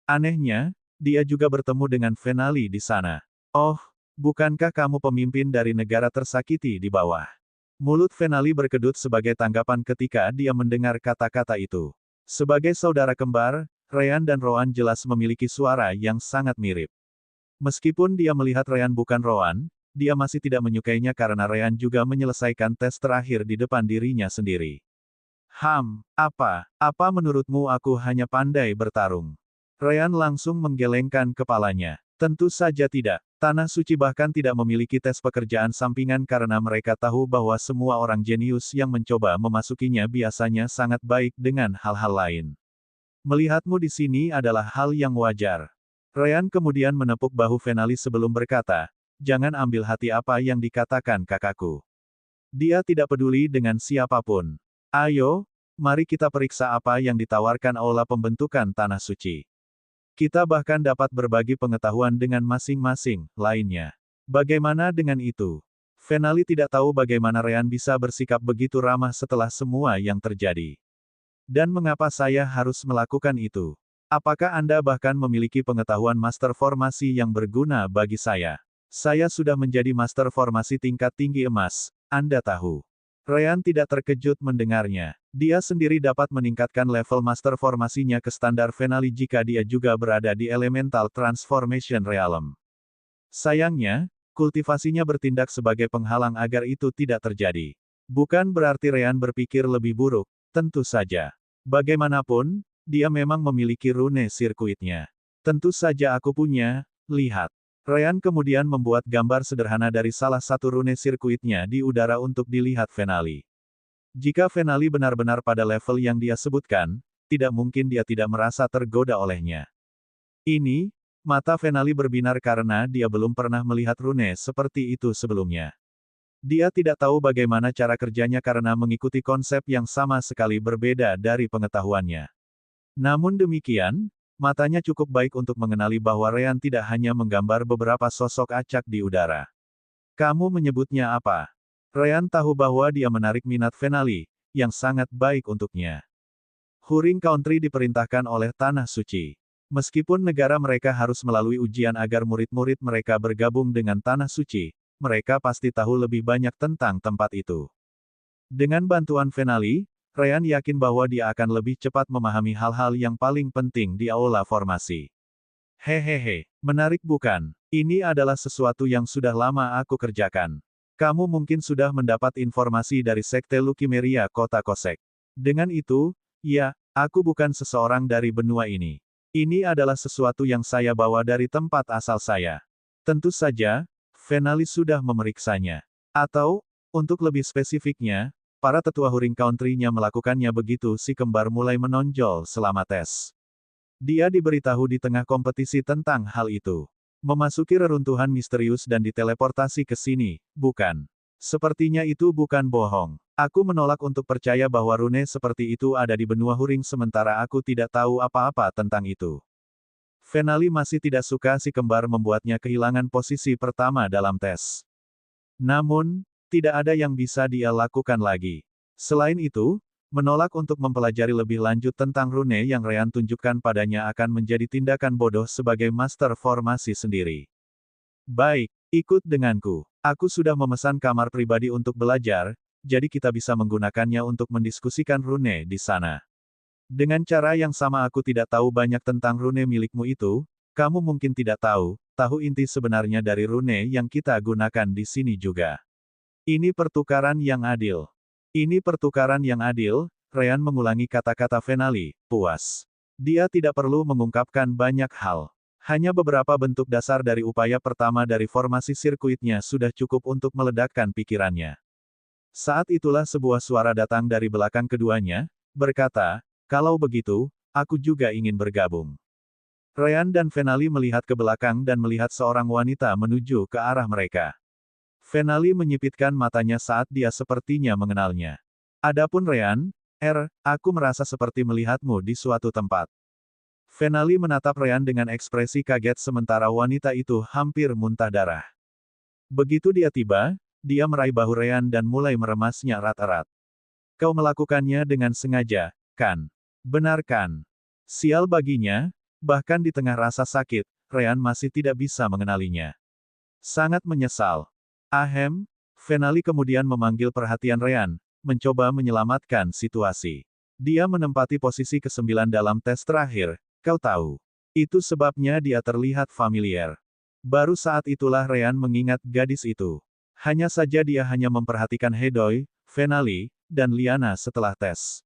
Anehnya, dia juga bertemu dengan Venali di sana. Oh, bukankah kamu pemimpin dari negara tersakiti di bawah? Mulut Venali berkedut sebagai tanggapan ketika dia mendengar kata-kata itu. Sebagai saudara kembar, Ryan dan Rowan jelas memiliki suara yang sangat mirip. Meskipun dia melihat Ryan bukan Rowan, dia masih tidak menyukainya karena Ryan juga menyelesaikan tes terakhir di depan dirinya sendiri. Apa menurutmu aku hanya pandai bertarung? Ryan langsung menggelengkan kepalanya. Tentu saja tidak. Tanah Suci bahkan tidak memiliki tes pekerjaan sampingan karena mereka tahu bahwa semua orang jenius yang mencoba memasukinya biasanya sangat baik dengan hal-hal lain. Melihatmu di sini adalah hal yang wajar. Ryan kemudian menepuk bahu Venali sebelum berkata, jangan ambil hati apa yang dikatakan kakakku. Dia tidak peduli dengan siapapun. Ayo, mari kita periksa apa yang ditawarkan aula pembentukan Tanah Suci. Kita bahkan dapat berbagi pengetahuan dengan masing-masing lainnya. Bagaimana dengan itu? Venali tidak tahu bagaimana Ryan bisa bersikap begitu ramah setelah semua yang terjadi. Dan mengapa saya harus melakukan itu? Apakah Anda bahkan memiliki pengetahuan master formasi yang berguna bagi saya? Saya sudah menjadi master formasi tingkat tinggi emas, Anda tahu. Ryan tidak terkejut mendengarnya. Dia sendiri dapat meningkatkan level master formasinya ke standar Venali jika dia juga berada di Elemental Transformation Realm. Sayangnya, kultivasinya bertindak sebagai penghalang agar itu tidak terjadi. Bukan berarti Ryan berpikir lebih buruk, tentu saja. Bagaimanapun, dia memang memiliki rune sirkuitnya. Tentu saja aku punya, lihat. Ryan kemudian membuat gambar sederhana dari salah satu rune sirkuitnya di udara untuk dilihat Venali. Jika Venali benar-benar pada level yang dia sebutkan, tidak mungkin dia tidak merasa tergoda olehnya. Ini, mata Venali berbinar karena dia belum pernah melihat rune seperti itu sebelumnya. Dia tidak tahu bagaimana cara kerjanya karena mengikuti konsep yang sama sekali berbeda dari pengetahuannya. Namun demikian, matanya cukup baik untuk mengenali bahwa Ryan tidak hanya menggambar beberapa sosok acak di udara. Kamu menyebutnya apa? Ryan tahu bahwa dia menarik minat Venali, yang sangat baik untuknya. Huring Country diperintahkan oleh Tanah Suci. Meskipun negara mereka harus melalui ujian agar murid-murid mereka bergabung dengan Tanah Suci, mereka pasti tahu lebih banyak tentang tempat itu. Dengan bantuan Venali, Ryan yakin bahwa dia akan lebih cepat memahami hal-hal yang paling penting di aula formasi. Hehehe, menarik bukan? Ini adalah sesuatu yang sudah lama aku kerjakan. Kamu mungkin sudah mendapat informasi dari Sekte Lukimeria Kota Kosek. Dengan itu, ya, aku bukan seseorang dari benua ini. Ini adalah sesuatu yang saya bawa dari tempat asal saya. Tentu saja, Venali sudah memeriksanya. Atau, untuk lebih spesifiknya, para tetua Huring Country-nya melakukannya begitu si kembar mulai menonjol selama tes. Dia diberitahu di tengah kompetisi tentang hal itu. Memasuki reruntuhan misterius dan diteleportasi ke sini, bukan? Sepertinya itu bukan bohong. Aku menolak untuk percaya bahwa rune seperti itu ada di benua Huring sementara aku tidak tahu apa-apa tentang itu. Venali masih tidak suka si kembar membuatnya kehilangan posisi pertama dalam tes. Namun, tidak ada yang bisa dia lakukan lagi. Selain itu, menolak untuk mempelajari lebih lanjut tentang rune yang Ryan tunjukkan padanya akan menjadi tindakan bodoh sebagai master formasi sendiri. Baik, ikut denganku. Aku sudah memesan kamar pribadi untuk belajar, jadi kita bisa menggunakannya untuk mendiskusikan rune di sana. Dengan cara yang sama aku tidak tahu banyak tentang rune milikmu itu, kamu mungkin tidak tahu inti sebenarnya dari rune yang kita gunakan di sini juga. Ini pertukaran yang adil. Ini pertukaran yang adil, Ryan mengulangi kata-kata Venali, puas. Dia tidak perlu mengungkapkan banyak hal. Hanya beberapa bentuk dasar dari upaya pertama dari formasi sirkuitnya sudah cukup untuk meledakkan pikirannya. Saat itulah sebuah suara datang dari belakang keduanya, berkata, kalau begitu, aku juga ingin bergabung. Ryan dan Venali melihat ke belakang dan melihat seorang wanita menuju ke arah mereka. Venali menyipitkan matanya saat dia sepertinya mengenalnya. Adapun Ryan, aku merasa seperti melihatmu di suatu tempat. Venali menatap Ryan dengan ekspresi kaget sementara wanita itu hampir muntah darah. Begitu dia tiba, dia meraih bahu Ryan dan mulai meremasnya erat-erat. Kau melakukannya dengan sengaja, kan? Benar kan? Sial baginya, bahkan di tengah rasa sakit, Ryan masih tidak bisa mengenalinya. Sangat menyesal. Ahem, Venali kemudian memanggil perhatian Ryan, mencoba menyelamatkan situasi. Dia menempati posisi ke-9 dalam tes terakhir, kau tahu. Itu sebabnya dia terlihat familiar. Baru saat itulah Ryan mengingat gadis itu. Hanya saja dia hanya memperhatikan Hedoy, Venali, dan Liana setelah tes.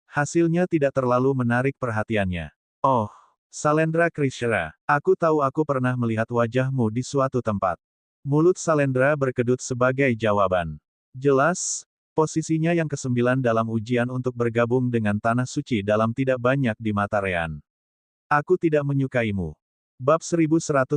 Hasilnya tidak terlalu menarik perhatiannya. Oh, Salendra Krishna, aku tahu aku pernah melihat wajahmu di suatu tempat. Mulut Salendra berkedut sebagai jawaban. Jelas, posisinya yang ke-9 dalam ujian untuk bergabung dengan Tanah Suci dalam tidak banyak di mata Ryan. Aku tidak menyukaimu. Bab 1174,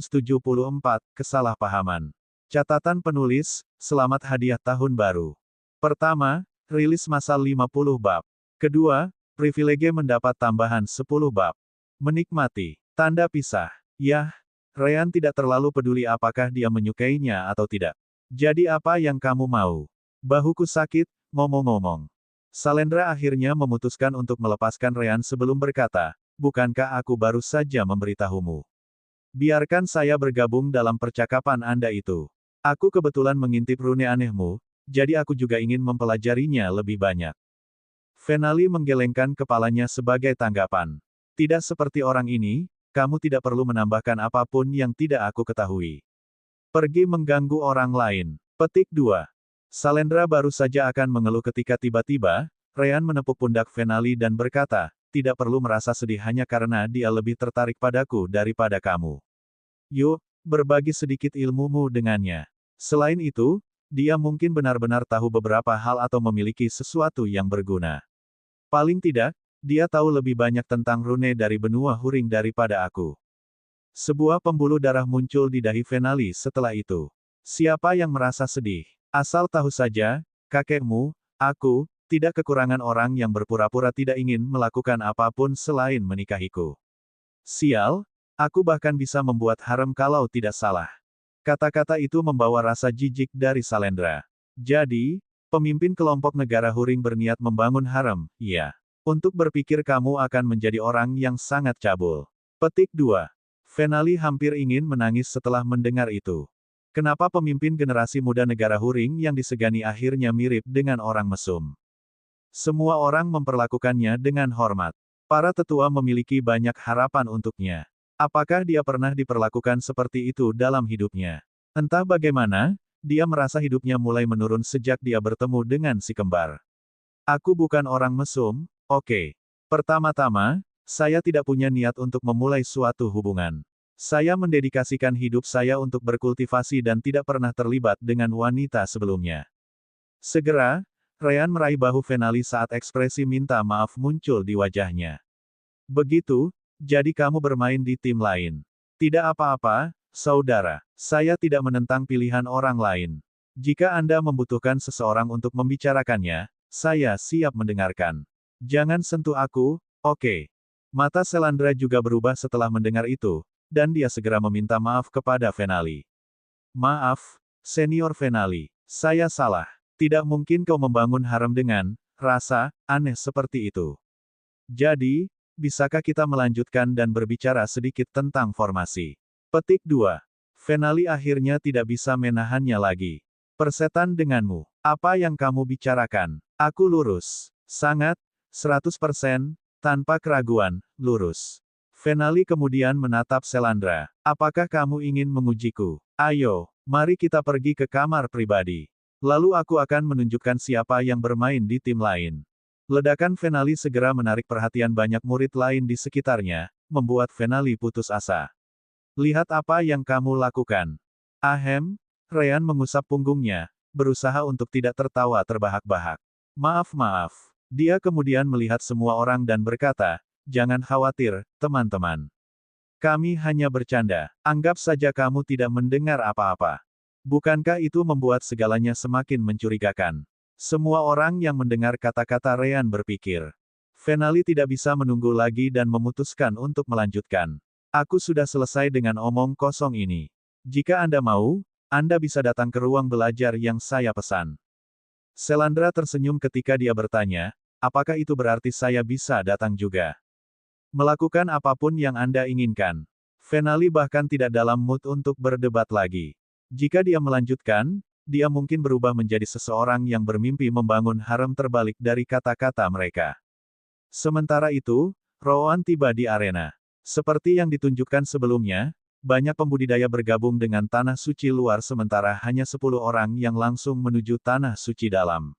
Kesalahpahaman. Catatan penulis, selamat hadiah tahun baru. Pertama, rilis massal 50 bab. Kedua, privilege mendapat tambahan 10 bab. Menikmati. Tanda pisah. Yah, Ryan tidak terlalu peduli apakah dia menyukainya atau tidak. Jadi apa yang kamu mau? Bahuku sakit, ngomong-ngomong. Salendra akhirnya memutuskan untuk melepaskan Ryan sebelum berkata, bukankah aku baru saja memberitahumu? Biarkan saya bergabung dalam percakapan Anda itu. Aku kebetulan mengintip rune anehmu, jadi aku juga ingin mempelajarinya lebih banyak. Venali menggelengkan kepalanya sebagai tanggapan. Tidak seperti orang ini, kamu tidak perlu menambahkan apapun yang tidak aku ketahui. Pergi mengganggu orang lain. Petik 2. Salendra baru saja akan mengeluh ketika tiba-tiba, Ryan menepuk pundak Venali dan berkata, tidak perlu merasa sedih hanya karena dia lebih tertarik padaku daripada kamu. Yuk, berbagi sedikit ilmumu dengannya. Selain itu, dia mungkin benar-benar tahu beberapa hal atau memiliki sesuatu yang berguna. Paling tidak, dia tahu lebih banyak tentang rune dari benua Huring daripada aku. Sebuah pembuluh darah muncul di dahi Venali setelah itu. Siapa yang merasa sedih? Asal tahu saja, kakekmu, aku, tidak kekurangan orang yang berpura-pura tidak ingin melakukan apapun selain menikahiku. Sial, aku bahkan bisa membuat harem kalau tidak salah. Kata-kata itu membawa rasa jijik dari Salendra. Jadi, pemimpin kelompok negara Huring berniat membangun harem, iya. Untuk berpikir kamu akan menjadi orang yang sangat cabul. Petik 2. Venali hampir ingin menangis setelah mendengar itu. Kenapa pemimpin generasi muda negara Huring yang disegani akhirnya mirip dengan orang mesum? Semua orang memperlakukannya dengan hormat. Para tetua memiliki banyak harapan untuknya. Apakah dia pernah diperlakukan seperti itu dalam hidupnya? Entah bagaimana, dia merasa hidupnya mulai menurun sejak dia bertemu dengan si kembar. Aku bukan orang mesum. Oke. Pertama-tama, saya tidak punya niat untuk memulai suatu hubungan. Saya mendedikasikan hidup saya untuk berkultivasi dan tidak pernah terlibat dengan wanita sebelumnya. Segera, Ryan meraih bahu Venali saat ekspresi minta maaf muncul di wajahnya. Begitu, jadi kamu bermain di tim lain. Tidak apa-apa, saudara. Saya tidak menentang pilihan orang lain. Jika Anda membutuhkan seseorang untuk membicarakannya, saya siap mendengarkan. Jangan sentuh aku, oke. Mata Selandra juga berubah setelah mendengar itu, dan dia segera meminta maaf kepada Venali. Maaf, Senior Venali. Saya salah. Tidak mungkin kau membangun harem dengan rasa aneh seperti itu. Jadi, bisakah kita melanjutkan dan berbicara sedikit tentang formasi? Petik 2. Venali akhirnya tidak bisa menahannya lagi. Persetan denganmu. Apa yang kamu bicarakan? Aku lurus. Sangat, 100%, tanpa keraguan, lurus. Venali kemudian menatap Selandra. Apakah kamu ingin mengujiku? Ayo, mari kita pergi ke kamar pribadi. Lalu aku akan menunjukkan siapa yang bermain di tim lain. Ledakan Venali segera menarik perhatian banyak murid lain di sekitarnya, membuat Venali putus asa. Lihat apa yang kamu lakukan. Ahem, Ryan mengusap punggungnya, berusaha untuk tidak tertawa terbahak-bahak. Maaf. Dia kemudian melihat semua orang dan berkata, jangan khawatir, teman-teman. Kami hanya bercanda. Anggap saja kamu tidak mendengar apa-apa. Bukankah itu membuat segalanya semakin mencurigakan? Semua orang yang mendengar kata-kata Ryan berpikir. Venali tidak bisa menunggu lagi dan memutuskan untuk melanjutkan. Aku sudah selesai dengan omong kosong ini. Jika Anda mau, Anda bisa datang ke ruang belajar yang saya pesan. Selandra tersenyum ketika dia bertanya, apakah itu berarti saya bisa datang juga? Melakukan apapun yang Anda inginkan. Venali bahkan tidak dalam mood untuk berdebat lagi. Jika dia melanjutkan, dia mungkin berubah menjadi seseorang yang bermimpi membangun harem terbalik dari kata-kata mereka. Sementara itu, Rowan tiba di arena. Seperti yang ditunjukkan sebelumnya, banyak pembudidaya bergabung dengan tanah suci luar sementara hanya 10 orang yang langsung menuju tanah suci dalam.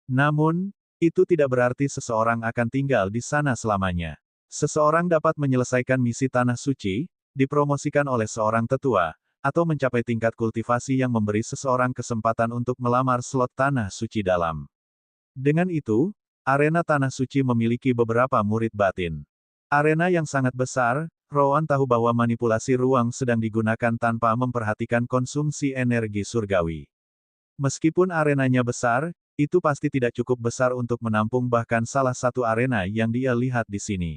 Namun, itu tidak berarti seseorang akan tinggal di sana selamanya. Seseorang dapat menyelesaikan misi tanah suci, dipromosikan oleh seorang tetua, atau mencapai tingkat kultivasi yang memberi seseorang kesempatan untuk melamar slot tanah suci dalam. Dengan itu, arena tanah suci memiliki beberapa murid batin. Arena yang sangat besar, Rowan tahu bahwa manipulasi ruang sedang digunakan tanpa memperhatikan konsumsi energi surgawi. Meskipun arenanya besar, itu pasti tidak cukup besar untuk menampung bahkan salah satu arena yang dia lihat di sini.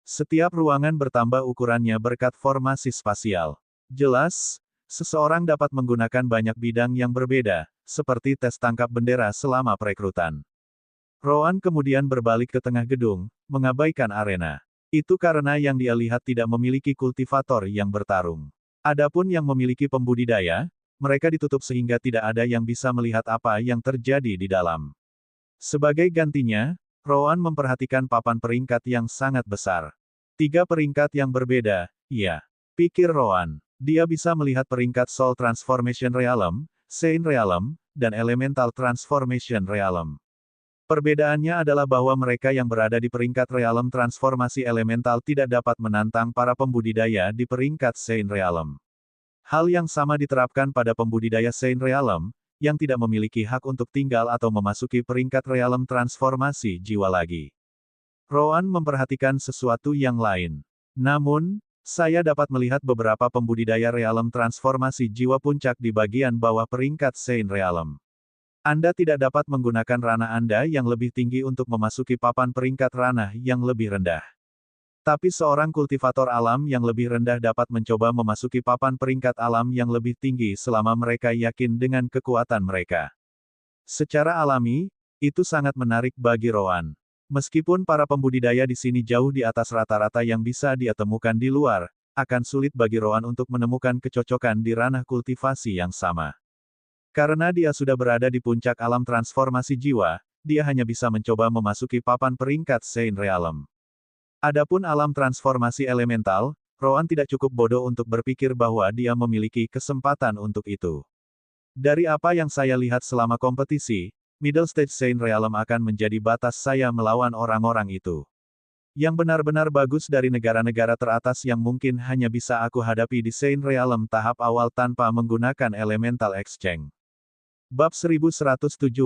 Setiap ruangan bertambah ukurannya berkat formasi spasial. Jelas, seseorang dapat menggunakan banyak bidang yang berbeda, seperti tes tangkap bendera selama perekrutan. Rowan kemudian berbalik ke tengah gedung, mengabaikan arena. Itu karena yang dia lihat tidak memiliki kultivator yang bertarung. Adapun yang memiliki pembudidaya, mereka ditutup sehingga tidak ada yang bisa melihat apa yang terjadi di dalam. Sebagai gantinya, Rowan memperhatikan papan peringkat yang sangat besar. 3 peringkat yang berbeda, iya. Pikir Rowan. Dia bisa melihat peringkat Soul Transformation Realm, Saint Realm, dan Elemental Transformation Realm. Perbedaannya adalah bahwa mereka yang berada di peringkat Realm Transformasi Elemental tidak dapat menantang para pembudidaya di peringkat Saint Realm. Hal yang sama diterapkan pada pembudidaya Saint Realm, yang tidak memiliki hak untuk tinggal atau memasuki peringkat Realm Transformasi Jiwa lagi. Rowan memperhatikan sesuatu yang lain. Namun, saya dapat melihat beberapa pembudidaya Realm Transformasi Jiwa puncak di bagian bawah peringkat Saint Realm. Anda tidak dapat menggunakan ranah Anda yang lebih tinggi untuk memasuki papan peringkat ranah yang lebih rendah. Tapi seorang kultivator alam yang lebih rendah dapat mencoba memasuki papan peringkat alam yang lebih tinggi selama mereka yakin dengan kekuatan mereka. Secara alami, itu sangat menarik bagi Rowan. Meskipun para pembudidaya di sini jauh di atas rata-rata yang bisa dia temukan di luar, akan sulit bagi Rowan untuk menemukan kecocokan di ranah kultivasi yang sama. Karena dia sudah berada di puncak alam transformasi jiwa, dia hanya bisa mencoba memasuki papan peringkat Saint Realm. Adapun alam transformasi elemental, Rowan tidak cukup bodoh untuk berpikir bahwa dia memiliki kesempatan untuk itu. Dari apa yang saya lihat selama kompetisi, Middle Stage Saint Realm akan menjadi batas saya melawan orang-orang itu. Yang benar-benar bagus dari negara-negara teratas yang mungkin hanya bisa aku hadapi di Saint Realm tahap awal tanpa menggunakan Elemental Exchange. Bab 1175,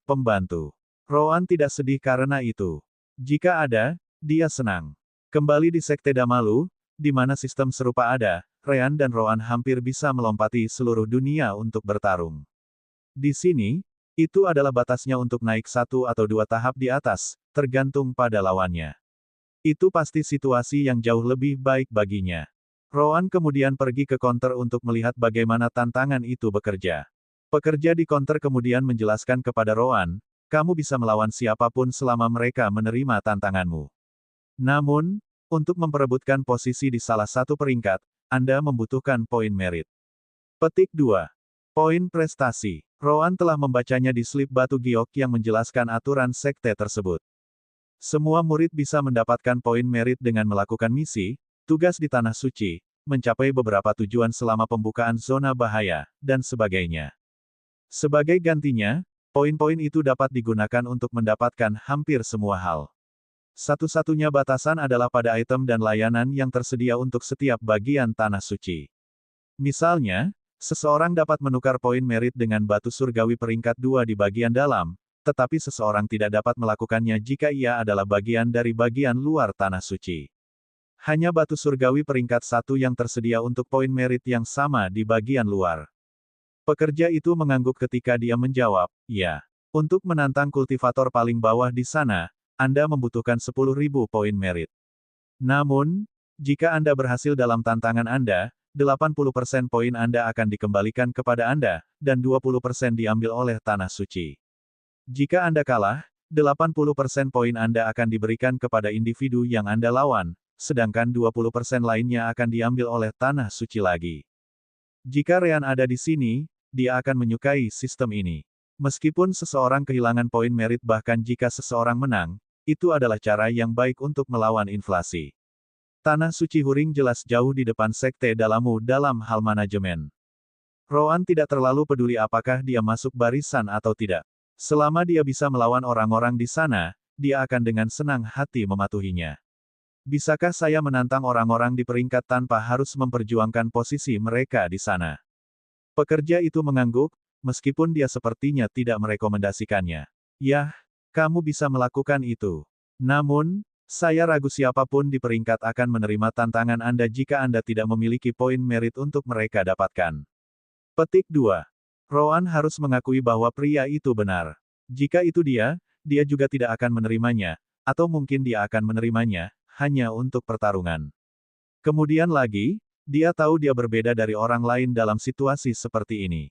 Pembantu. Rowan tidak sedih karena itu. Jika ada, dia senang. Kembali di Sekte Damalu, di mana sistem serupa ada, Ryan dan Rowan hampir bisa melompati seluruh dunia untuk bertarung. Di sini, itu adalah batasnya untuk naik 1 atau 2 tahap di atas, tergantung pada lawannya. Itu pasti situasi yang jauh lebih baik baginya. Rowan kemudian pergi ke counter untuk melihat bagaimana tantangan itu bekerja. Pekerja di counter kemudian menjelaskan kepada Rowan, kamu bisa melawan siapapun selama mereka menerima tantanganmu. Namun, untuk memperebutkan posisi di salah satu peringkat, Anda membutuhkan poin merit. Petik 2. Poin prestasi. Rowan telah membacanya di slip batu giok yang menjelaskan aturan sekte tersebut. Semua murid bisa mendapatkan poin merit dengan melakukan misi, tugas di Tanah Suci, mencapai beberapa tujuan selama pembukaan zona bahaya, dan sebagainya. Sebagai gantinya, poin-poin itu dapat digunakan untuk mendapatkan hampir semua hal. Satu-satunya batasan adalah pada item dan layanan yang tersedia untuk setiap bagian Tanah Suci. Misalnya, seseorang dapat menukar poin merit dengan batu surgawi peringkat 2 di bagian dalam, tetapi seseorang tidak dapat melakukannya jika ia adalah bagian dari bagian luar Tanah Suci. Hanya batu surgawi peringkat 1 yang tersedia untuk poin merit yang sama di bagian luar. Pekerja itu mengangguk ketika dia menjawab, ya. Untuk menantang kultivator paling bawah di sana, Anda membutuhkan 10.000 poin merit. Namun, jika Anda berhasil dalam tantangan Anda, 80% poin Anda akan dikembalikan kepada Anda, dan 20% diambil oleh Tanah Suci. Jika Anda kalah, 80% poin Anda akan diberikan kepada individu yang Anda lawan, sedangkan 20% lainnya akan diambil oleh Tanah Suci lagi. Jika Ryan ada di sini, dia akan menyukai sistem ini. Meskipun seseorang kehilangan poin merit bahkan jika seseorang menang, itu adalah cara yang baik untuk melawan inflasi. Tanah Suci Huring jelas jauh di depan Sekte Damalu dalam hal manajemen. Rowan tidak terlalu peduli apakah dia masuk barisan atau tidak. Selama dia bisa melawan orang-orang di sana, dia akan dengan senang hati mematuhinya. Bisakah saya menantang orang-orang di peringkat tanpa harus memperjuangkan posisi mereka di sana? Pekerja itu mengangguk, meskipun dia sepertinya tidak merekomendasikannya. Yah, kamu bisa melakukan itu. Namun, saya ragu siapapun di peringkat akan menerima tantangan Anda jika Anda tidak memiliki poin merit untuk mereka dapatkan. Petik 2. Rowan harus mengakui bahwa pria itu benar. Jika itu dia juga tidak akan menerimanya, atau mungkin dia akan menerimanya, hanya untuk pertarungan. Kemudian lagi, dia tahu dia berbeda dari orang lain dalam situasi seperti ini.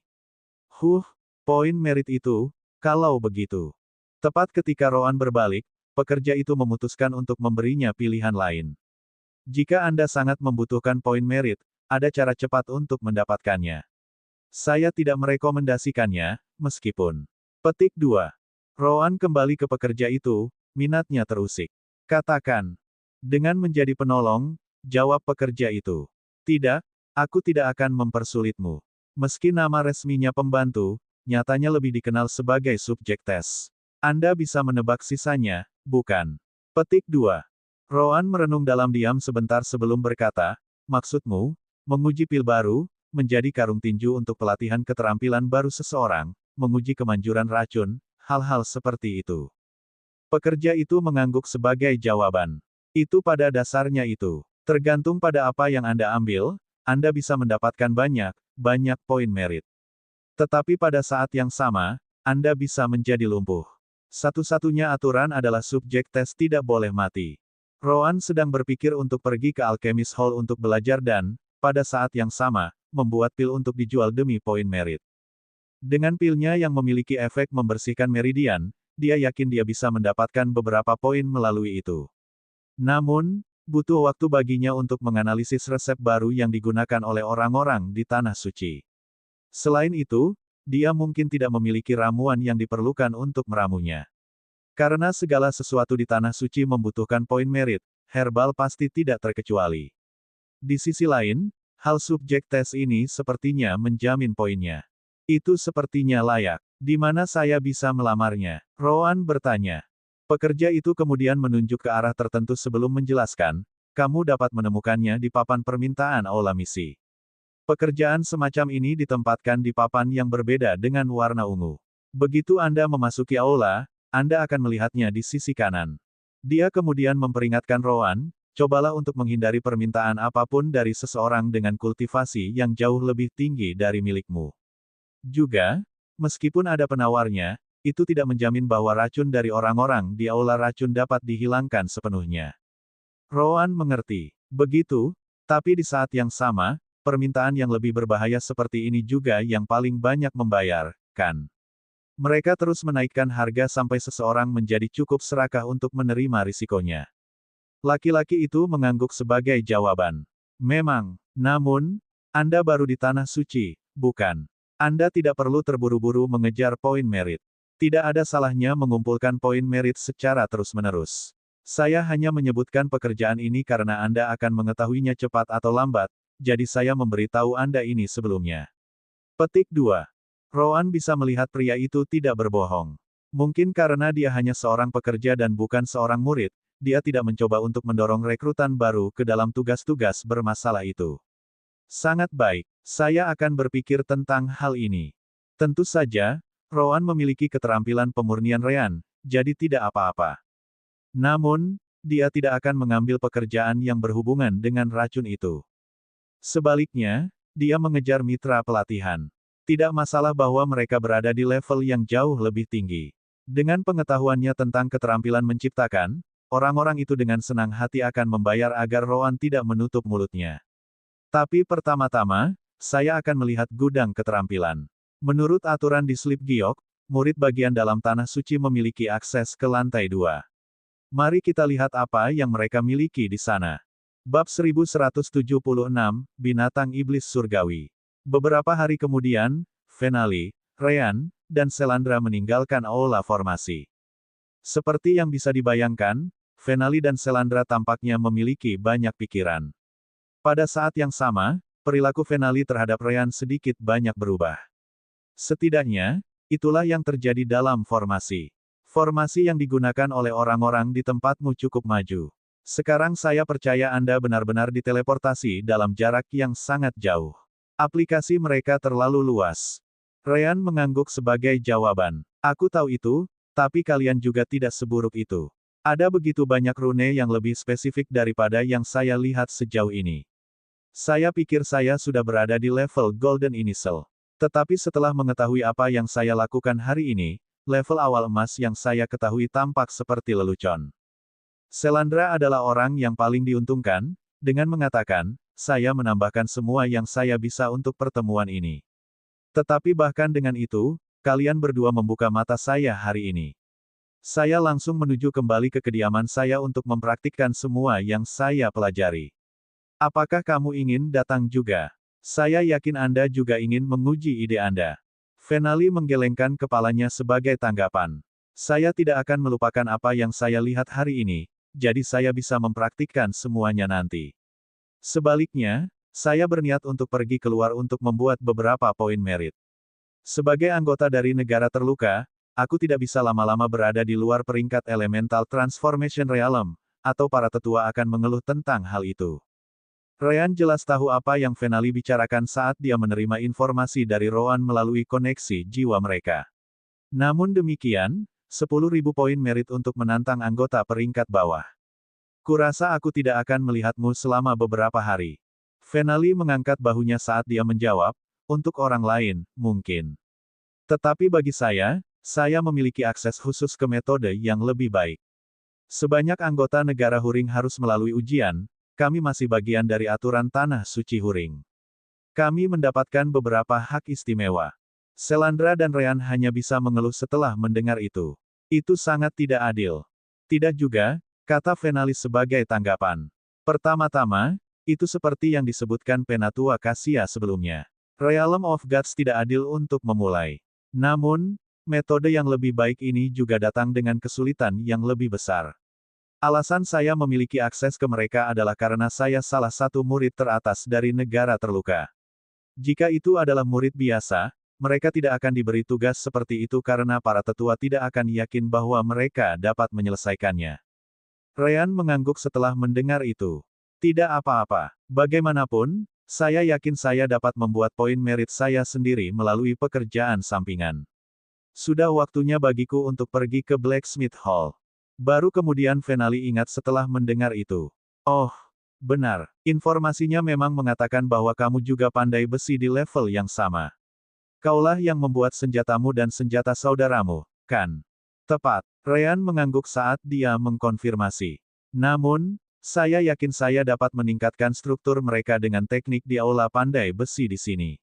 Poin merit itu, kalau begitu. Tepat ketika Rowan berbalik, pekerja itu memutuskan untuk memberinya pilihan lain. Jika Anda sangat membutuhkan poin merit, ada cara cepat untuk mendapatkannya. Saya tidak merekomendasikannya, meskipun. Petik 2. Rowan kembali ke pekerja itu, minatnya terusik. Katakan. Dengan menjadi penolong, jawab pekerja itu. Tidak, aku tidak akan mempersulitmu. Meski nama resminya pembantu, nyatanya lebih dikenal sebagai subjek tes. Anda bisa menebak sisanya, bukan? Petik 2. Rowan merenung dalam diam sebentar sebelum berkata, maksudmu, menguji pil baru, menjadi karung tinju untuk pelatihan keterampilan baru seseorang, menguji kemanjuran racun, hal-hal seperti itu. Pekerja itu mengangguk sebagai jawaban. Itu pada dasarnya itu. Tergantung pada apa yang Anda ambil, Anda bisa mendapatkan banyak poin merit. Tetapi pada saat yang sama, Anda bisa menjadi lumpuh. Satu-satunya aturan adalah subjek tes tidak boleh mati. Rowan sedang berpikir untuk pergi ke Alchemist Hall untuk belajar dan, pada saat yang sama, membuat pil untuk dijual demi poin merit. Dengan pilnya yang memiliki efek membersihkan meridian, dia yakin dia bisa mendapatkan beberapa poin melalui itu. Namun, butuh waktu baginya untuk menganalisis resep baru yang digunakan oleh orang-orang di Tanah Suci. Selain itu, dia mungkin tidak memiliki ramuan yang diperlukan untuk meramunya. Karena segala sesuatu di Tanah Suci membutuhkan poin merit, herbal pasti tidak terkecuali. Di sisi lain, hal subjek tes ini sepertinya menjamin poinnya. Itu sepertinya layak. Di mana saya bisa melamarnya? Rowan bertanya. Pekerja itu kemudian menunjuk ke arah tertentu sebelum menjelaskan, kamu dapat menemukannya di papan permintaan aula misi. Pekerjaan semacam ini ditempatkan di papan yang berbeda dengan warna ungu. Begitu Anda memasuki aula, Anda akan melihatnya di sisi kanan. Dia kemudian memperingatkan Rowan, cobalah untuk menghindari permintaan apapun dari seseorang dengan kultivasi yang jauh lebih tinggi dari milikmu. Juga, meskipun ada penawarnya, itu tidak menjamin bahwa racun dari orang-orang di aula racun dapat dihilangkan sepenuhnya. Rowan mengerti. Begitu, tapi di saat yang sama, permintaan yang lebih berbahaya seperti ini juga yang paling banyak membayar, kan? Mereka terus menaikkan harga sampai seseorang menjadi cukup serakah untuk menerima risikonya. Laki-laki itu mengangguk sebagai jawaban. Memang, namun, Anda baru di Tanah Suci, bukan? Anda tidak perlu terburu-buru mengejar poin merit. Tidak ada salahnya mengumpulkan poin merit secara terus-menerus. Saya hanya menyebutkan pekerjaan ini karena Anda akan mengetahuinya cepat atau lambat, jadi saya memberitahu Anda ini sebelumnya. Petik 2. Rowan bisa melihat pria itu tidak berbohong. Mungkin karena dia hanya seorang pekerja dan bukan seorang murid, dia tidak mencoba untuk mendorong rekrutan baru ke dalam tugas-tugas bermasalah itu. Sangat baik, saya akan berpikir tentang hal ini. Tentu saja, Rowan memiliki keterampilan pemurnian rean, jadi tidak apa-apa. Namun, dia tidak akan mengambil pekerjaan yang berhubungan dengan racun itu. Sebaliknya, dia mengejar mitra pelatihan. Tidak masalah bahwa mereka berada di level yang jauh lebih tinggi. Dengan pengetahuannya tentang keterampilan menciptakan, orang-orang itu dengan senang hati akan membayar agar Rowan tidak menutup mulutnya. Tapi pertama-tama, saya akan melihat gudang keterampilan. Menurut aturan di Slip Giok, murid bagian dalam Tanah Suci memiliki akses ke lantai 2. Mari kita lihat apa yang mereka miliki di sana. Bab 1176, Binatang Iblis Surgawi. Beberapa hari kemudian, Venali, Ryan, dan Selandra meninggalkan aula formasi. Seperti yang bisa dibayangkan, Venali dan Selandra tampaknya memiliki banyak pikiran. Pada saat yang sama, perilaku Venali terhadap Ryan sedikit banyak berubah. Setidaknya, itulah yang terjadi dalam formasi. Formasi yang digunakan oleh orang-orang di tempatmu cukup maju. Sekarang saya percaya Anda benar-benar diteleportasi dalam jarak yang sangat jauh. Aplikasi mereka terlalu luas. Ryan mengangguk sebagai jawaban. Aku tahu itu, tapi kalian juga tidak seburuk itu. Ada begitu banyak rune yang lebih spesifik daripada yang saya lihat sejauh ini. Saya pikir saya sudah berada di level Golden Initial. Tetapi setelah mengetahui apa yang saya lakukan hari ini, level awal emas yang saya ketahui tampak seperti lelucon. Selandra adalah orang yang paling diuntungkan, dengan mengatakan, saya menambahkan semua yang saya bisa untuk pertemuan ini. Tetapi bahkan dengan itu, kalian berdua membuka mata saya hari ini. Saya langsung menuju kembali ke kediaman saya untuk mempraktikkan semua yang saya pelajari. Apakah kamu ingin datang juga? Saya yakin Anda juga ingin menguji ide Anda. Venali menggelengkan kepalanya sebagai tanggapan. Saya tidak akan melupakan apa yang saya lihat hari ini, jadi saya bisa mempraktikkan semuanya nanti. Sebaliknya, saya berniat untuk pergi keluar untuk membuat beberapa poin merit. Sebagai anggota dari negara terluka, aku tidak bisa lama-lama berada di luar peringkat Elemental Transformation Realm, atau para tetua akan mengeluh tentang hal itu. Ryan jelas tahu apa yang Venali bicarakan saat dia menerima informasi dari Rowan melalui koneksi jiwa mereka. Namun demikian, 10.000 poin merit untuk menantang anggota peringkat bawah. Kurasa aku tidak akan melihatmu selama beberapa hari. Venali mengangkat bahunya saat dia menjawab, untuk orang lain, mungkin. Tetapi bagi saya memiliki akses khusus ke metode yang lebih baik. Sebanyak anggota negara Huring harus melalui ujian, kami masih bagian dari aturan Tanah Suci Huring. Kami mendapatkan beberapa hak istimewa. Selandra dan Ryan hanya bisa mengeluh setelah mendengar itu. Itu sangat tidak adil. Tidak juga, kata Venali sebagai tanggapan. Pertama-tama, itu seperti yang disebutkan Penatua Kasia sebelumnya. Realm of Gods tidak adil untuk memulai. Namun, metode yang lebih baik ini juga datang dengan kesulitan yang lebih besar. Alasan saya memiliki akses ke mereka adalah karena saya salah satu murid teratas dari negara terluka. Jika itu adalah murid biasa, mereka tidak akan diberi tugas seperti itu karena para tetua tidak akan yakin bahwa mereka dapat menyelesaikannya. Ryan mengangguk setelah mendengar itu. Tidak apa-apa. Bagaimanapun, saya yakin saya dapat membuat poin merit saya sendiri melalui pekerjaan sampingan. Sudah waktunya bagiku untuk pergi ke Blacksmith Hall. Baru kemudian Venali ingat setelah mendengar itu. Oh, benar. Informasinya memang mengatakan bahwa kamu juga pandai besi di level yang sama. Kaulah yang membuat senjatamu dan senjata saudaramu, kan? Tepat. Ryan mengangguk saat dia mengkonfirmasi. Namun, saya yakin saya dapat meningkatkan struktur mereka dengan teknik di aula pandai besi di sini.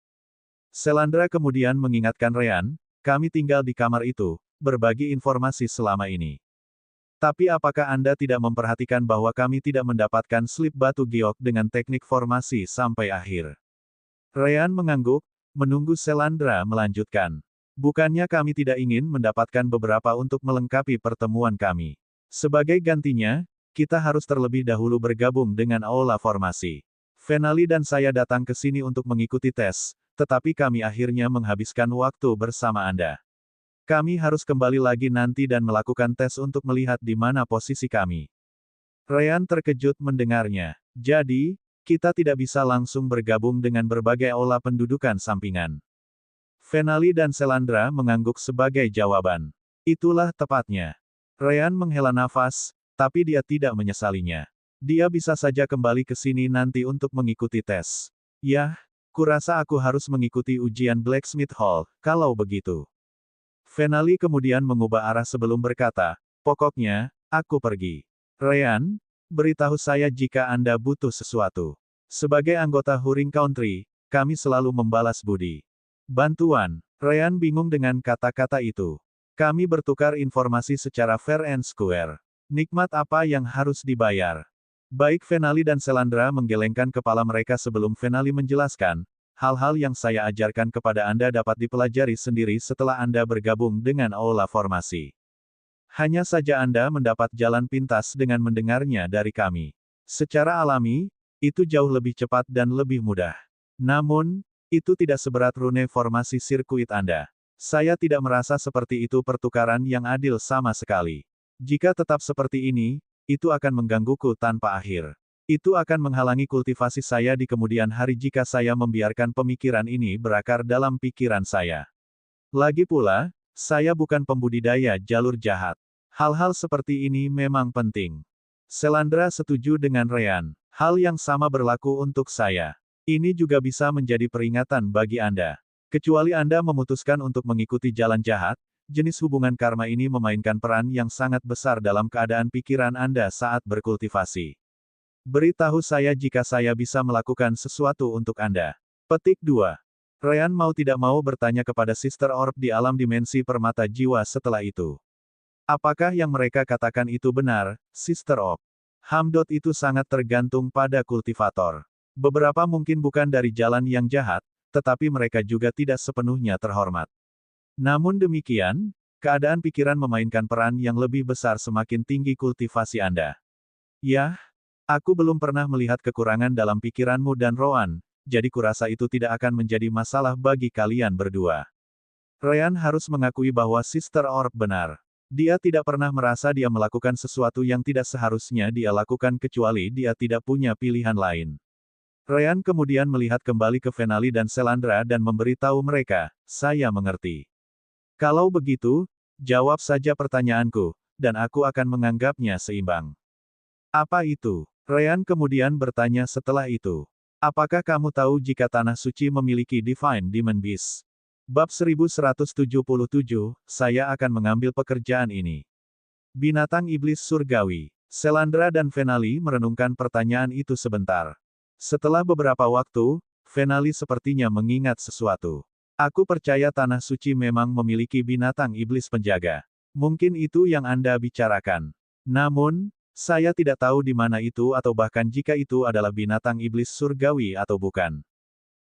Selandra kemudian mengingatkan Ryan, kami tinggal di kamar itu, berbagi informasi selama ini. Tapi apakah Anda tidak memperhatikan bahwa kami tidak mendapatkan slip batu giok dengan teknik formasi sampai akhir? Ryan mengangguk, menunggu Selandra melanjutkan. Bukannya kami tidak ingin mendapatkan beberapa untuk melengkapi pertemuan kami. Sebagai gantinya, kita harus terlebih dahulu bergabung dengan aula formasi. Venali dan saya datang ke sini untuk mengikuti tes, tetapi kami akhirnya menghabiskan waktu bersama Anda. Kami harus kembali lagi nanti dan melakukan tes untuk melihat di mana posisi kami. Ryan terkejut mendengarnya. Jadi, kita tidak bisa langsung bergabung dengan berbagai aula pendudukan sampingan. Venali dan Selandra mengangguk sebagai jawaban. Itulah tepatnya. Ryan menghela nafas, tapi dia tidak menyesalinya. Dia bisa saja kembali ke sini nanti untuk mengikuti tes. Yah, kurasa aku harus mengikuti ujian Blacksmith Hall, kalau begitu. Venali kemudian mengubah arah sebelum berkata, pokoknya, aku pergi. Ryan, beritahu saya jika Anda butuh sesuatu. Sebagai anggota Huring Country, kami selalu membalas budi. Bantuan. Ryan bingung dengan kata-kata itu. Kami bertukar informasi secara fair and square. Nikmat apa yang harus dibayar? Baik Venali dan Selandra menggelengkan kepala mereka sebelum Venali menjelaskan, hal-hal yang saya ajarkan kepada Anda dapat dipelajari sendiri setelah Anda bergabung dengan aula formasi. Hanya saja Anda mendapat jalan pintas dengan mendengarnya dari kami. Secara alami, itu jauh lebih cepat dan lebih mudah. Namun, itu tidak seberat rune formasi sirkuit Anda. Saya tidak merasa seperti itu pertukaran yang adil sama sekali. Jika tetap seperti ini, itu akan menggangguku tanpa akhir. Itu akan menghalangi kultivasi saya di kemudian hari jika saya membiarkan pemikiran ini berakar dalam pikiran saya. Lagi pula, saya bukan pembudidaya jalur jahat. Hal-hal seperti ini memang penting. Selandra setuju dengan Ryan. Hal yang sama berlaku untuk saya. Ini juga bisa menjadi peringatan bagi Anda. Kecuali Anda memutuskan untuk mengikuti jalan jahat, jenis hubungan karma ini memainkan peran yang sangat besar dalam keadaan pikiran Anda saat berkultivasi. Beritahu saya jika saya bisa melakukan sesuatu untuk Anda. Petik 2. Ryan mau tidak mau bertanya kepada Sister Orb di alam dimensi permata jiwa setelah itu. Apakah yang mereka katakan itu benar, Sister Orb? Hamdot itu sangat tergantung pada kultivator. Beberapa mungkin bukan dari jalan yang jahat, tetapi mereka juga tidak sepenuhnya terhormat. Namun demikian, keadaan pikiran memainkan peran yang lebih besar semakin tinggi kultivasi Anda. Yah, aku belum pernah melihat kekurangan dalam pikiranmu dan Rowan, jadi kurasa itu tidak akan menjadi masalah bagi kalian berdua. Ryan harus mengakui bahwa Sister Orb benar. Dia tidak pernah merasa dia melakukan sesuatu yang tidak seharusnya dia lakukan kecuali dia tidak punya pilihan lain. Ryan kemudian melihat kembali ke Venali dan Selandra dan memberitahu mereka, saya mengerti. Kalau begitu, jawab saja pertanyaanku, dan aku akan menganggapnya seimbang. Apa itu? Ryan kemudian bertanya setelah itu. Apakah kamu tahu jika Tanah Suci memiliki Divine Demon Beast? Bab 1177, saya akan mengambil pekerjaan ini. Binatang Iblis Surgawi. Selandra dan Venali merenungkan pertanyaan itu sebentar. Setelah beberapa waktu, Venali sepertinya mengingat sesuatu. Aku percaya Tanah Suci memang memiliki binatang iblis penjaga. Mungkin itu yang Anda bicarakan. Namun, saya tidak tahu di mana itu atau bahkan jika itu adalah binatang iblis surgawi atau bukan.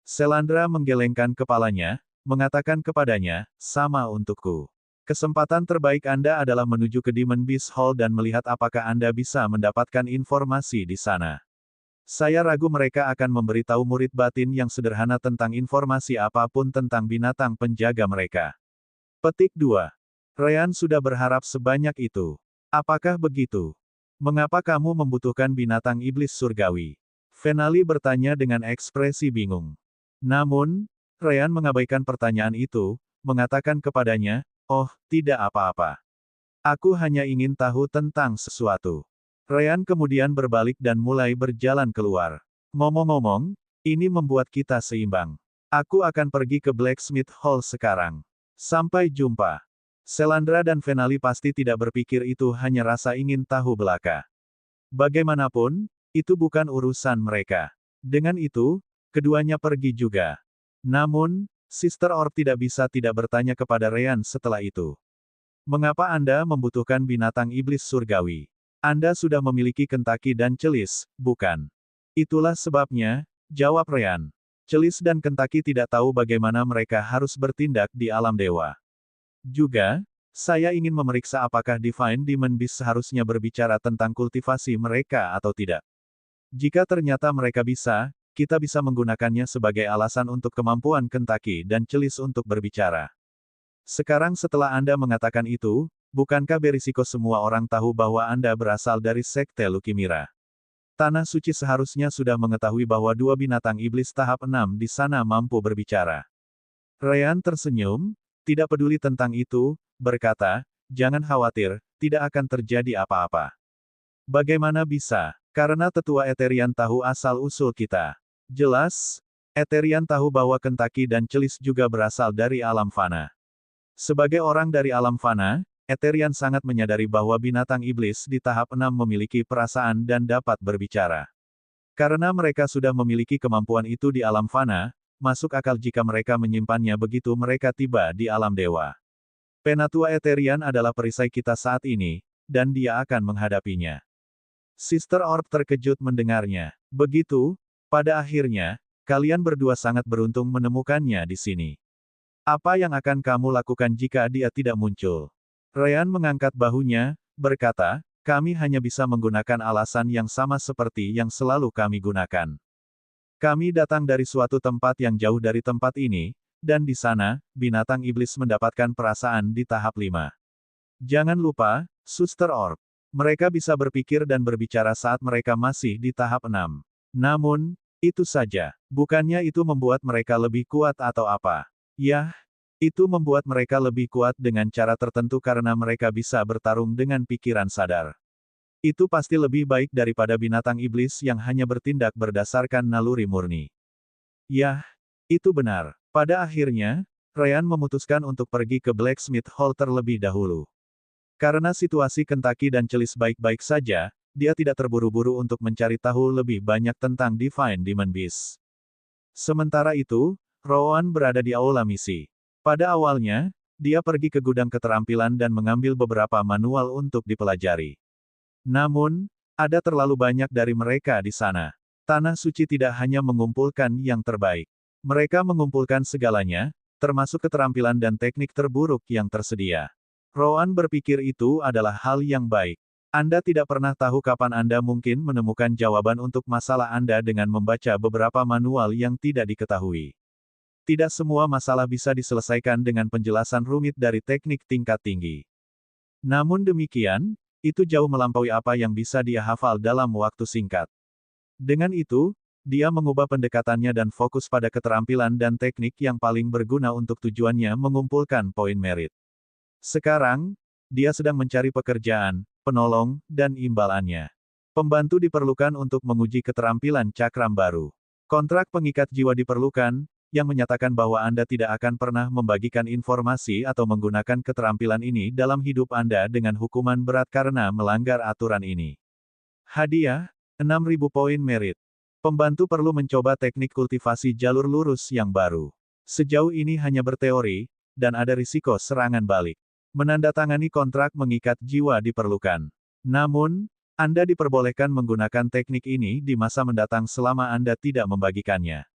Selandra menggelengkan kepalanya, mengatakan kepadanya, sama untukku. Kesempatan terbaik Anda adalah menuju ke Demon Beast Hall dan melihat apakah Anda bisa mendapatkan informasi di sana. Saya ragu mereka akan memberitahu murid batin yang sederhana tentang informasi apapun tentang binatang penjaga mereka. Petik 2. Ryan sudah berharap sebanyak itu. Apakah begitu? Mengapa kamu membutuhkan binatang iblis surgawi? Venali bertanya dengan ekspresi bingung. Namun, Ryan mengabaikan pertanyaan itu, mengatakan kepadanya, oh, tidak apa-apa. Aku hanya ingin tahu tentang sesuatu. Ryan kemudian berbalik dan mulai berjalan keluar. Ngomong-ngomong, ini membuat kita seimbang. Aku akan pergi ke Blacksmith Hall sekarang. Sampai jumpa. Selandra dan Venali pasti tidak berpikir itu hanya rasa ingin tahu belaka. Bagaimanapun, itu bukan urusan mereka. Dengan itu, keduanya pergi juga. Namun, Sister Orb tidak bisa tidak bertanya kepada Ryan setelah itu. Mengapa Anda membutuhkan binatang iblis surgawi? Anda sudah memiliki Kentaki dan Celis, bukan? Itulah sebabnya, jawab Ryan. Celis dan Kentaki tidak tahu bagaimana mereka harus bertindak di alam dewa. Juga, saya ingin memeriksa apakah Divine Demon Beast seharusnya berbicara tentang kultivasi mereka atau tidak. Jika ternyata mereka bisa, kita bisa menggunakannya sebagai alasan untuk kemampuan Kentaki dan Celis untuk berbicara. Sekarang setelah Anda mengatakan itu, bukankah berisiko semua orang tahu bahwa Anda berasal dari Sekte Lukimira? Tanah Suci seharusnya sudah mengetahui bahwa dua binatang iblis tahap 6 di sana mampu berbicara. Ryan tersenyum, tidak peduli tentang itu, berkata, jangan khawatir, tidak akan terjadi apa-apa. Bagaimana bisa? Karena tetua Eterian tahu asal-usul kita. Jelas, Eterian tahu bahwa Kentaki dan Celis juga berasal dari alam fana. Sebagai orang dari alam fana, Eterian sangat menyadari bahwa binatang iblis di tahap 6 memiliki perasaan dan dapat berbicara. Karena mereka sudah memiliki kemampuan itu di alam fana, masuk akal jika mereka menyimpannya begitu mereka tiba di alam dewa. Penatua Eterian adalah perisai kita saat ini, dan dia akan menghadapinya. Sister Orb terkejut mendengarnya. Begitu, pada akhirnya, kalian berdua sangat beruntung menemukannya di sini. Apa yang akan kamu lakukan jika dia tidak muncul? Ryan mengangkat bahunya, berkata, kami hanya bisa menggunakan alasan yang sama seperti yang selalu kami gunakan. Kami datang dari suatu tempat yang jauh dari tempat ini, dan di sana, binatang iblis mendapatkan perasaan di tahap 5. Jangan lupa, Sister Orb. Mereka bisa berpikir dan berbicara saat mereka masih di tahap 6. Namun, itu saja. Bukannya itu membuat mereka lebih kuat atau apa? Yah, itu membuat mereka lebih kuat dengan cara tertentu karena mereka bisa bertarung dengan pikiran sadar. Itu pasti lebih baik daripada binatang iblis yang hanya bertindak berdasarkan naluri murni. Yah, itu benar. Pada akhirnya, Ryan memutuskan untuk pergi ke Blacksmith Hall terlebih dahulu. Karena situasi Kentaki dan Celis baik-baik saja, dia tidak terburu-buru untuk mencari tahu lebih banyak tentang Divine Demon Beast. Sementara itu, Rowan berada di aula misi. Pada awalnya, dia pergi ke gudang keterampilan dan mengambil beberapa manual untuk dipelajari. Namun, ada terlalu banyak dari mereka di sana. Tanah Suci tidak hanya mengumpulkan yang terbaik. Mereka mengumpulkan segalanya, termasuk keterampilan dan teknik terburuk yang tersedia. Rowan berpikir itu adalah hal yang baik. Anda tidak pernah tahu kapan Anda mungkin menemukan jawaban untuk masalah Anda dengan membaca beberapa manual yang tidak diketahui. Tidak semua masalah bisa diselesaikan dengan penjelasan rumit dari teknik tingkat tinggi. Namun demikian, itu jauh melampaui apa yang bisa dia hafal dalam waktu singkat. Dengan itu, dia mengubah pendekatannya dan fokus pada keterampilan dan teknik yang paling berguna untuk tujuannya mengumpulkan poin merit. Sekarang, dia sedang mencari pekerjaan, penolong, dan imbalannya. Pembantu diperlukan untuk menguji keterampilan cakram baru. Kontrak pengikat jiwa diperlukan, yang menyatakan bahwa Anda tidak akan pernah membagikan informasi atau menggunakan keterampilan ini dalam hidup Anda dengan hukuman berat karena melanggar aturan ini. Hadiah, 6.000 poin merit. Pembantu perlu mencoba teknik kultivasi jalur lurus yang baru. Sejauh ini hanya berteori, dan ada risiko serangan balik. Menandatangani kontrak mengikat jiwa diperlukan. Namun, Anda diperbolehkan menggunakan teknik ini di masa mendatang selama Anda tidak membagikannya.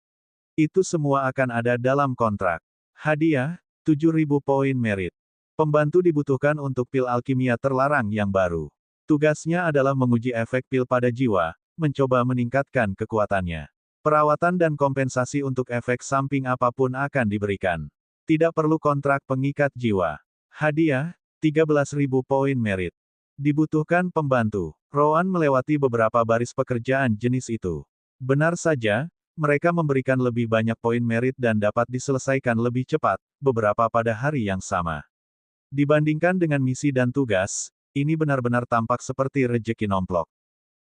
Itu semua akan ada dalam kontrak. Hadiah, 7.000 poin merit. Pembantu dibutuhkan untuk pil alkimia terlarang yang baru. Tugasnya adalah menguji efek pil pada jiwa, mencoba meningkatkan kekuatannya. Perawatan dan kompensasi untuk efek samping apapun akan diberikan. Tidak perlu kontrak pengikat jiwa. Hadiah, 13.000 poin merit. Dibutuhkan pembantu. Rowan melewati beberapa baris pekerjaan jenis itu. Benar saja, mereka memberikan lebih banyak poin merit dan dapat diselesaikan lebih cepat, beberapa pada hari yang sama. Dibandingkan dengan misi dan tugas, ini benar-benar tampak seperti rejeki nomplok.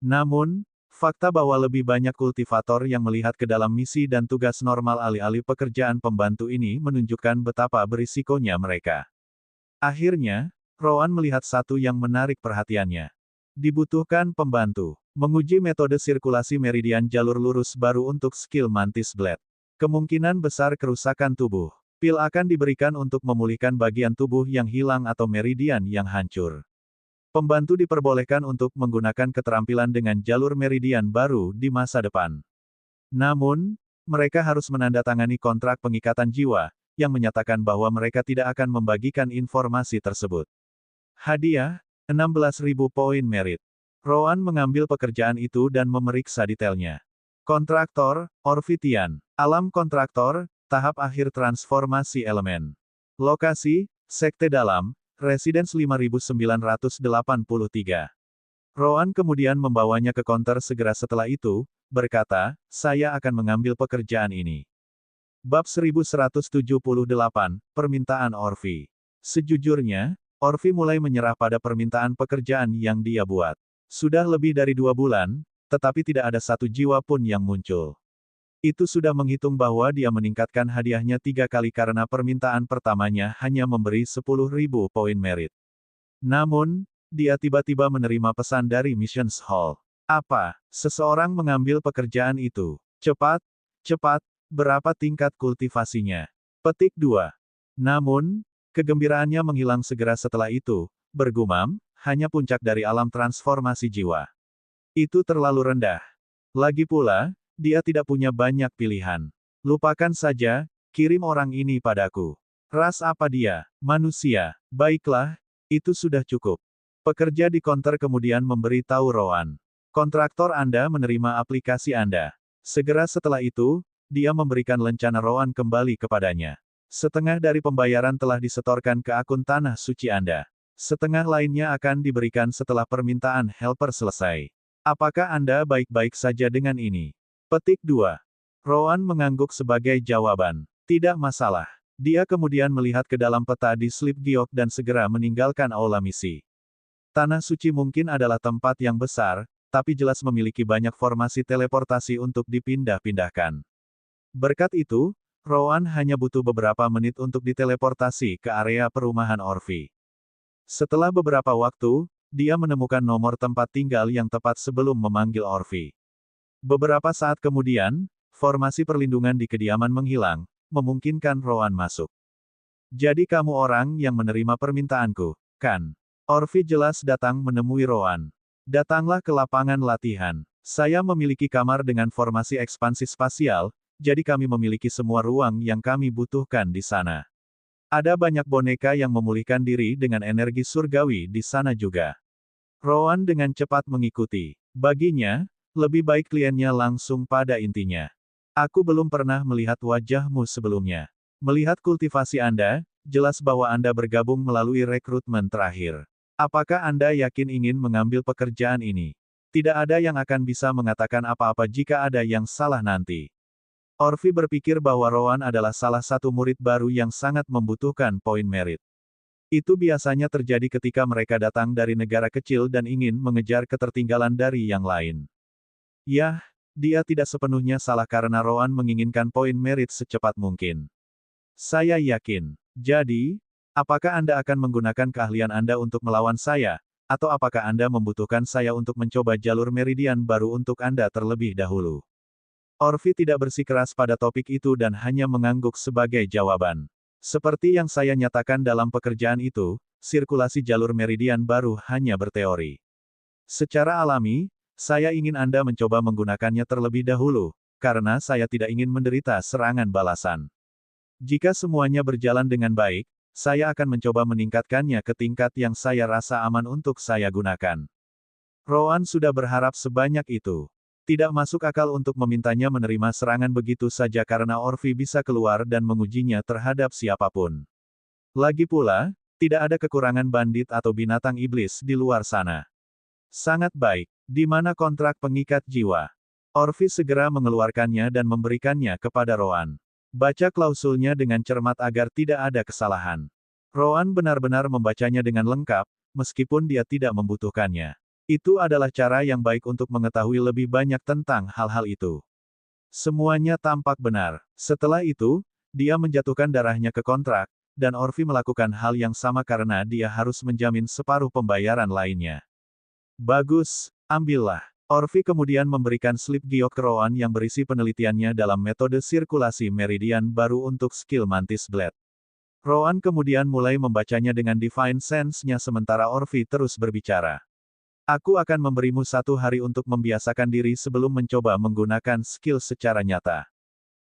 Namun, fakta bahwa lebih banyak kultivator yang melihat ke dalam misi dan tugas normal alih-alih pekerjaan pembantu ini menunjukkan betapa berisikonya mereka. Akhirnya, Rowan melihat satu yang menarik perhatiannya. Dibutuhkan pembantu. Menguji metode sirkulasi meridian jalur lurus baru untuk skill Mantis Blade. Kemungkinan besar kerusakan tubuh. Pil akan diberikan untuk memulihkan bagian tubuh yang hilang atau meridian yang hancur. Pembantu diperbolehkan untuk menggunakan keterampilan dengan jalur meridian baru di masa depan. Namun, mereka harus menandatangani kontrak pengikatan jiwa, yang menyatakan bahwa mereka tidak akan membagikan informasi tersebut. Hadiah, 16.000 poin merit. Rowan mengambil pekerjaan itu dan memeriksa detailnya. Kontraktor, Orvitian. Alam kontraktor, tahap akhir transformasi elemen. Lokasi, Sekte Dalam, Residence 5983. Rowan kemudian membawanya ke counter segera setelah itu, berkata, saya akan mengambil pekerjaan ini. Bab 1178, Permintaan Orvi. Sejujurnya, Orvi mulai menyerah pada permintaan pekerjaan yang dia buat. Sudah lebih dari 2 bulan, tetapi tidak ada satu jiwa pun yang muncul. Itu sudah menghitung bahwa dia meningkatkan hadiahnya 3 kali karena permintaan pertamanya hanya memberi 10.000 poin merit. Namun, dia tiba-tiba menerima pesan dari Missions Hall. Apa? Seseorang mengambil pekerjaan itu. Cepat, cepat, berapa tingkat kultivasinya? Petik 2. Namun, kegembiraannya menghilang segera setelah itu, bergumam, hanya puncak dari alam transformasi jiwa. Itu terlalu rendah. Lagi pula, dia tidak punya banyak pilihan. Lupakan saja, kirim orang ini padaku. Ras apa dia? Manusia. Baiklah, itu sudah cukup. Pekerja di konter kemudian memberi tahu Rowan. Kontraktor Anda menerima aplikasi Anda. Segera setelah itu, dia memberikan lencana Rowan kembali kepadanya. Setengah dari pembayaran telah disetorkan ke akun Tanah Suci Anda. Setengah lainnya akan diberikan setelah permintaan helper selesai. Apakah Anda baik-baik saja dengan ini? Petik 2. Rowan mengangguk sebagai jawaban. Tidak masalah. Dia kemudian melihat ke dalam peta di slip giok dan segera meninggalkan aula misi. Tanah Suci mungkin adalah tempat yang besar, tapi jelas memiliki banyak formasi teleportasi untuk dipindah-pindahkan. Berkat itu, Rowan hanya butuh beberapa menit untuk diteleportasi ke area perumahan Orvi. Setelah beberapa waktu, dia menemukan nomor tempat tinggal yang tepat sebelum memanggil Orvi. Beberapa saat kemudian, formasi perlindungan di kediaman menghilang, memungkinkan Rowan masuk. Jadi kamu orang yang menerima permintaanku, kan? Orvi jelas datang menemui Rowan. Datanglah ke lapangan latihan. Saya memiliki kamar dengan formasi ekspansi spasial, jadi kami memiliki semua ruang yang kami butuhkan di sana. Ada banyak boneka yang memulihkan diri dengan energi surgawi di sana juga. Rowan dengan cepat mengikuti. Baginya, lebih baik kliennya langsung pada intinya. Aku belum pernah melihat wajahmu sebelumnya. Melihat kultivasi Anda, jelas bahwa Anda bergabung melalui rekrutmen terakhir. Apakah Anda yakin ingin mengambil pekerjaan ini? Tidak ada yang akan bisa mengatakan apa-apa jika ada yang salah nanti. Orvi berpikir bahwa Rowan adalah salah satu murid baru yang sangat membutuhkan poin merit. Itu biasanya terjadi ketika mereka datang dari negara kecil dan ingin mengejar ketertinggalan dari yang lain. Yah, dia tidak sepenuhnya salah karena Rowan menginginkan poin merit secepat mungkin. Saya yakin. Jadi, apakah Anda akan menggunakan keahlian Anda untuk melawan saya, atau apakah Anda membutuhkan saya untuk mencoba jalur meridian baru untuk Anda terlebih dahulu? Orvi tidak bersikeras pada topik itu dan hanya mengangguk sebagai jawaban. Seperti yang saya nyatakan dalam pekerjaan itu, sirkulasi jalur meridian baru hanya berteori. Secara alami, saya ingin Anda mencoba menggunakannya terlebih dahulu, karena saya tidak ingin menderita serangan balasan. Jika semuanya berjalan dengan baik, saya akan mencoba meningkatkannya ke tingkat yang saya rasa aman untuk saya gunakan. Rowan sudah berharap sebanyak itu. Tidak masuk akal untuk memintanya menerima serangan begitu saja karena Orvi bisa keluar dan mengujinya terhadap siapapun. Lagi pula, tidak ada kekurangan bandit atau binatang iblis di luar sana. Sangat baik. Di mana kontrak pengikat jiwa? Orvi segera mengeluarkannya dan memberikannya kepada Rowan. Baca klausulnya dengan cermat agar tidak ada kesalahan. Rowan benar-benar membacanya dengan lengkap, meskipun dia tidak membutuhkannya. Itu adalah cara yang baik untuk mengetahui lebih banyak tentang hal-hal itu. Semuanya tampak benar. Setelah itu, dia menjatuhkan darahnya ke kontrak, dan Orvi melakukan hal yang sama karena dia harus menjamin separuh pembayaran lainnya. Bagus, ambillah. Orvi kemudian memberikan slip giok ke Rowan yang berisi penelitiannya dalam metode sirkulasi meridian baru untuk skill Mantis Blade. Rowan kemudian mulai membacanya dengan Divine Sense-nya sementara Orvi terus berbicara. Aku akan memberimu 1 hari untuk membiasakan diri sebelum mencoba menggunakan skill secara nyata.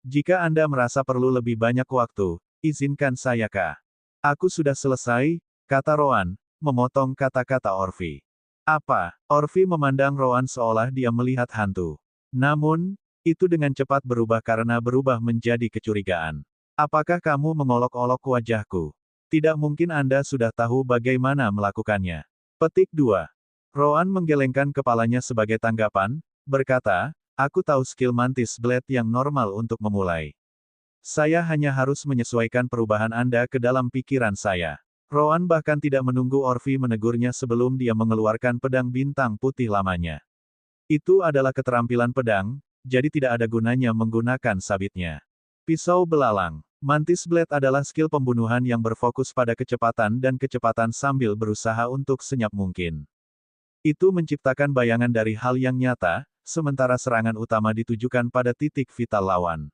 Jika Anda merasa perlu lebih banyak waktu, izinkan saya Kak. Aku sudah selesai, kata Rowan, memotong kata-kata Orvi. Apa? Orvi memandang Rowan seolah dia melihat hantu. Namun, itu dengan cepat berubah karena berubah menjadi kecurigaan. Apakah kamu mengolok-olok wajahku? Tidak mungkin Anda sudah tahu bagaimana melakukannya. Petik 2. Rowan menggelengkan kepalanya sebagai tanggapan, berkata, aku tahu skill Mantis Blade yang normal untuk memulai. Saya hanya harus menyesuaikan perubahan Anda ke dalam pikiran saya. Rowan bahkan tidak menunggu Orvi menegurnya sebelum dia mengeluarkan pedang bintang putih lamanya. Itu adalah keterampilan pedang, jadi tidak ada gunanya menggunakan sabitnya. Pisau belalang. Mantis Blade adalah skill pembunuhan yang berfokus pada kecepatan dan kecepatan sambil berusaha untuk senyap mungkin. Itu menciptakan bayangan dari hal yang nyata, sementara serangan utama ditujukan pada titik vital lawan.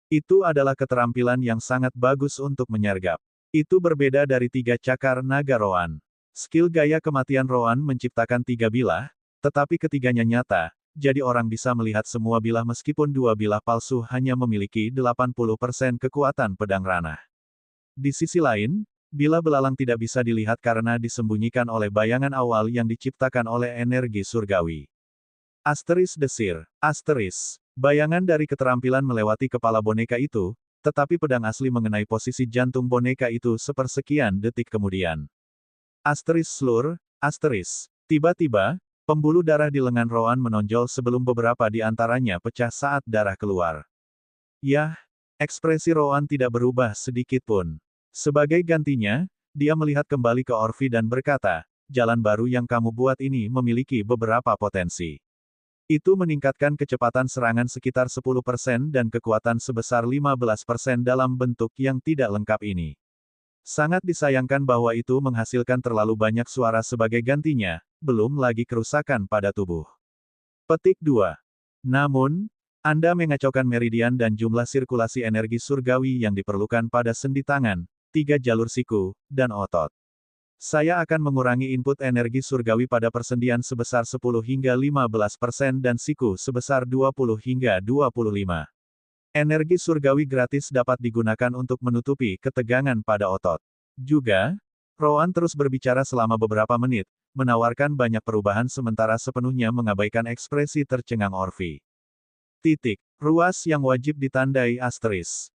Itu adalah keterampilan yang sangat bagus untuk menyergap. Itu berbeda dari 3 cakar naga Rowan. Skill gaya kematian Rowan menciptakan 3 bilah, tetapi ketiganya nyata, jadi orang bisa melihat semua bilah meskipun 2 bilah palsu hanya memiliki 80% kekuatan pedang ranah. Di sisi lain, bilah belalang tidak bisa dilihat karena disembunyikan oleh bayangan awal yang diciptakan oleh energi surgawi. Asteris desir. Asteris. Bayangan dari keterampilan melewati kepala boneka itu, tetapi pedang asli mengenai posisi jantung boneka itu sepersekian detik kemudian. Asteris slur, asteris. Tiba-tiba, pembuluh darah di lengan Rowan menonjol sebelum beberapa di antaranya pecah saat darah keluar. Yah, ekspresi Rowan tidak berubah sedikit pun. Sebagai gantinya, dia melihat kembali ke Orvi dan berkata, jalan baru yang kamu buat ini memiliki beberapa potensi. Itu meningkatkan kecepatan serangan sekitar 10% dan kekuatan sebesar 15% dalam bentuk yang tidak lengkap ini. Sangat disayangkan bahwa itu menghasilkan terlalu banyak suara sebagai gantinya, belum lagi kerusakan pada tubuh. Petik 2. Namun, Anda mengacaukan meridian dan jumlah sirkulasi energi surgawi yang diperlukan pada sendi tangan, 3 jalur siku, dan otot. Saya akan mengurangi input energi surgawi pada persendian sebesar 10 hingga 15% dan siku sebesar 20 hingga 25. Energi surgawi gratis dapat digunakan untuk menutupi ketegangan pada otot. Juga, Rowan terus berbicara selama beberapa menit, menawarkan banyak perubahan sementara sepenuhnya mengabaikan ekspresi tercengang Orvi. Ruas yang wajib ditandai asterisk.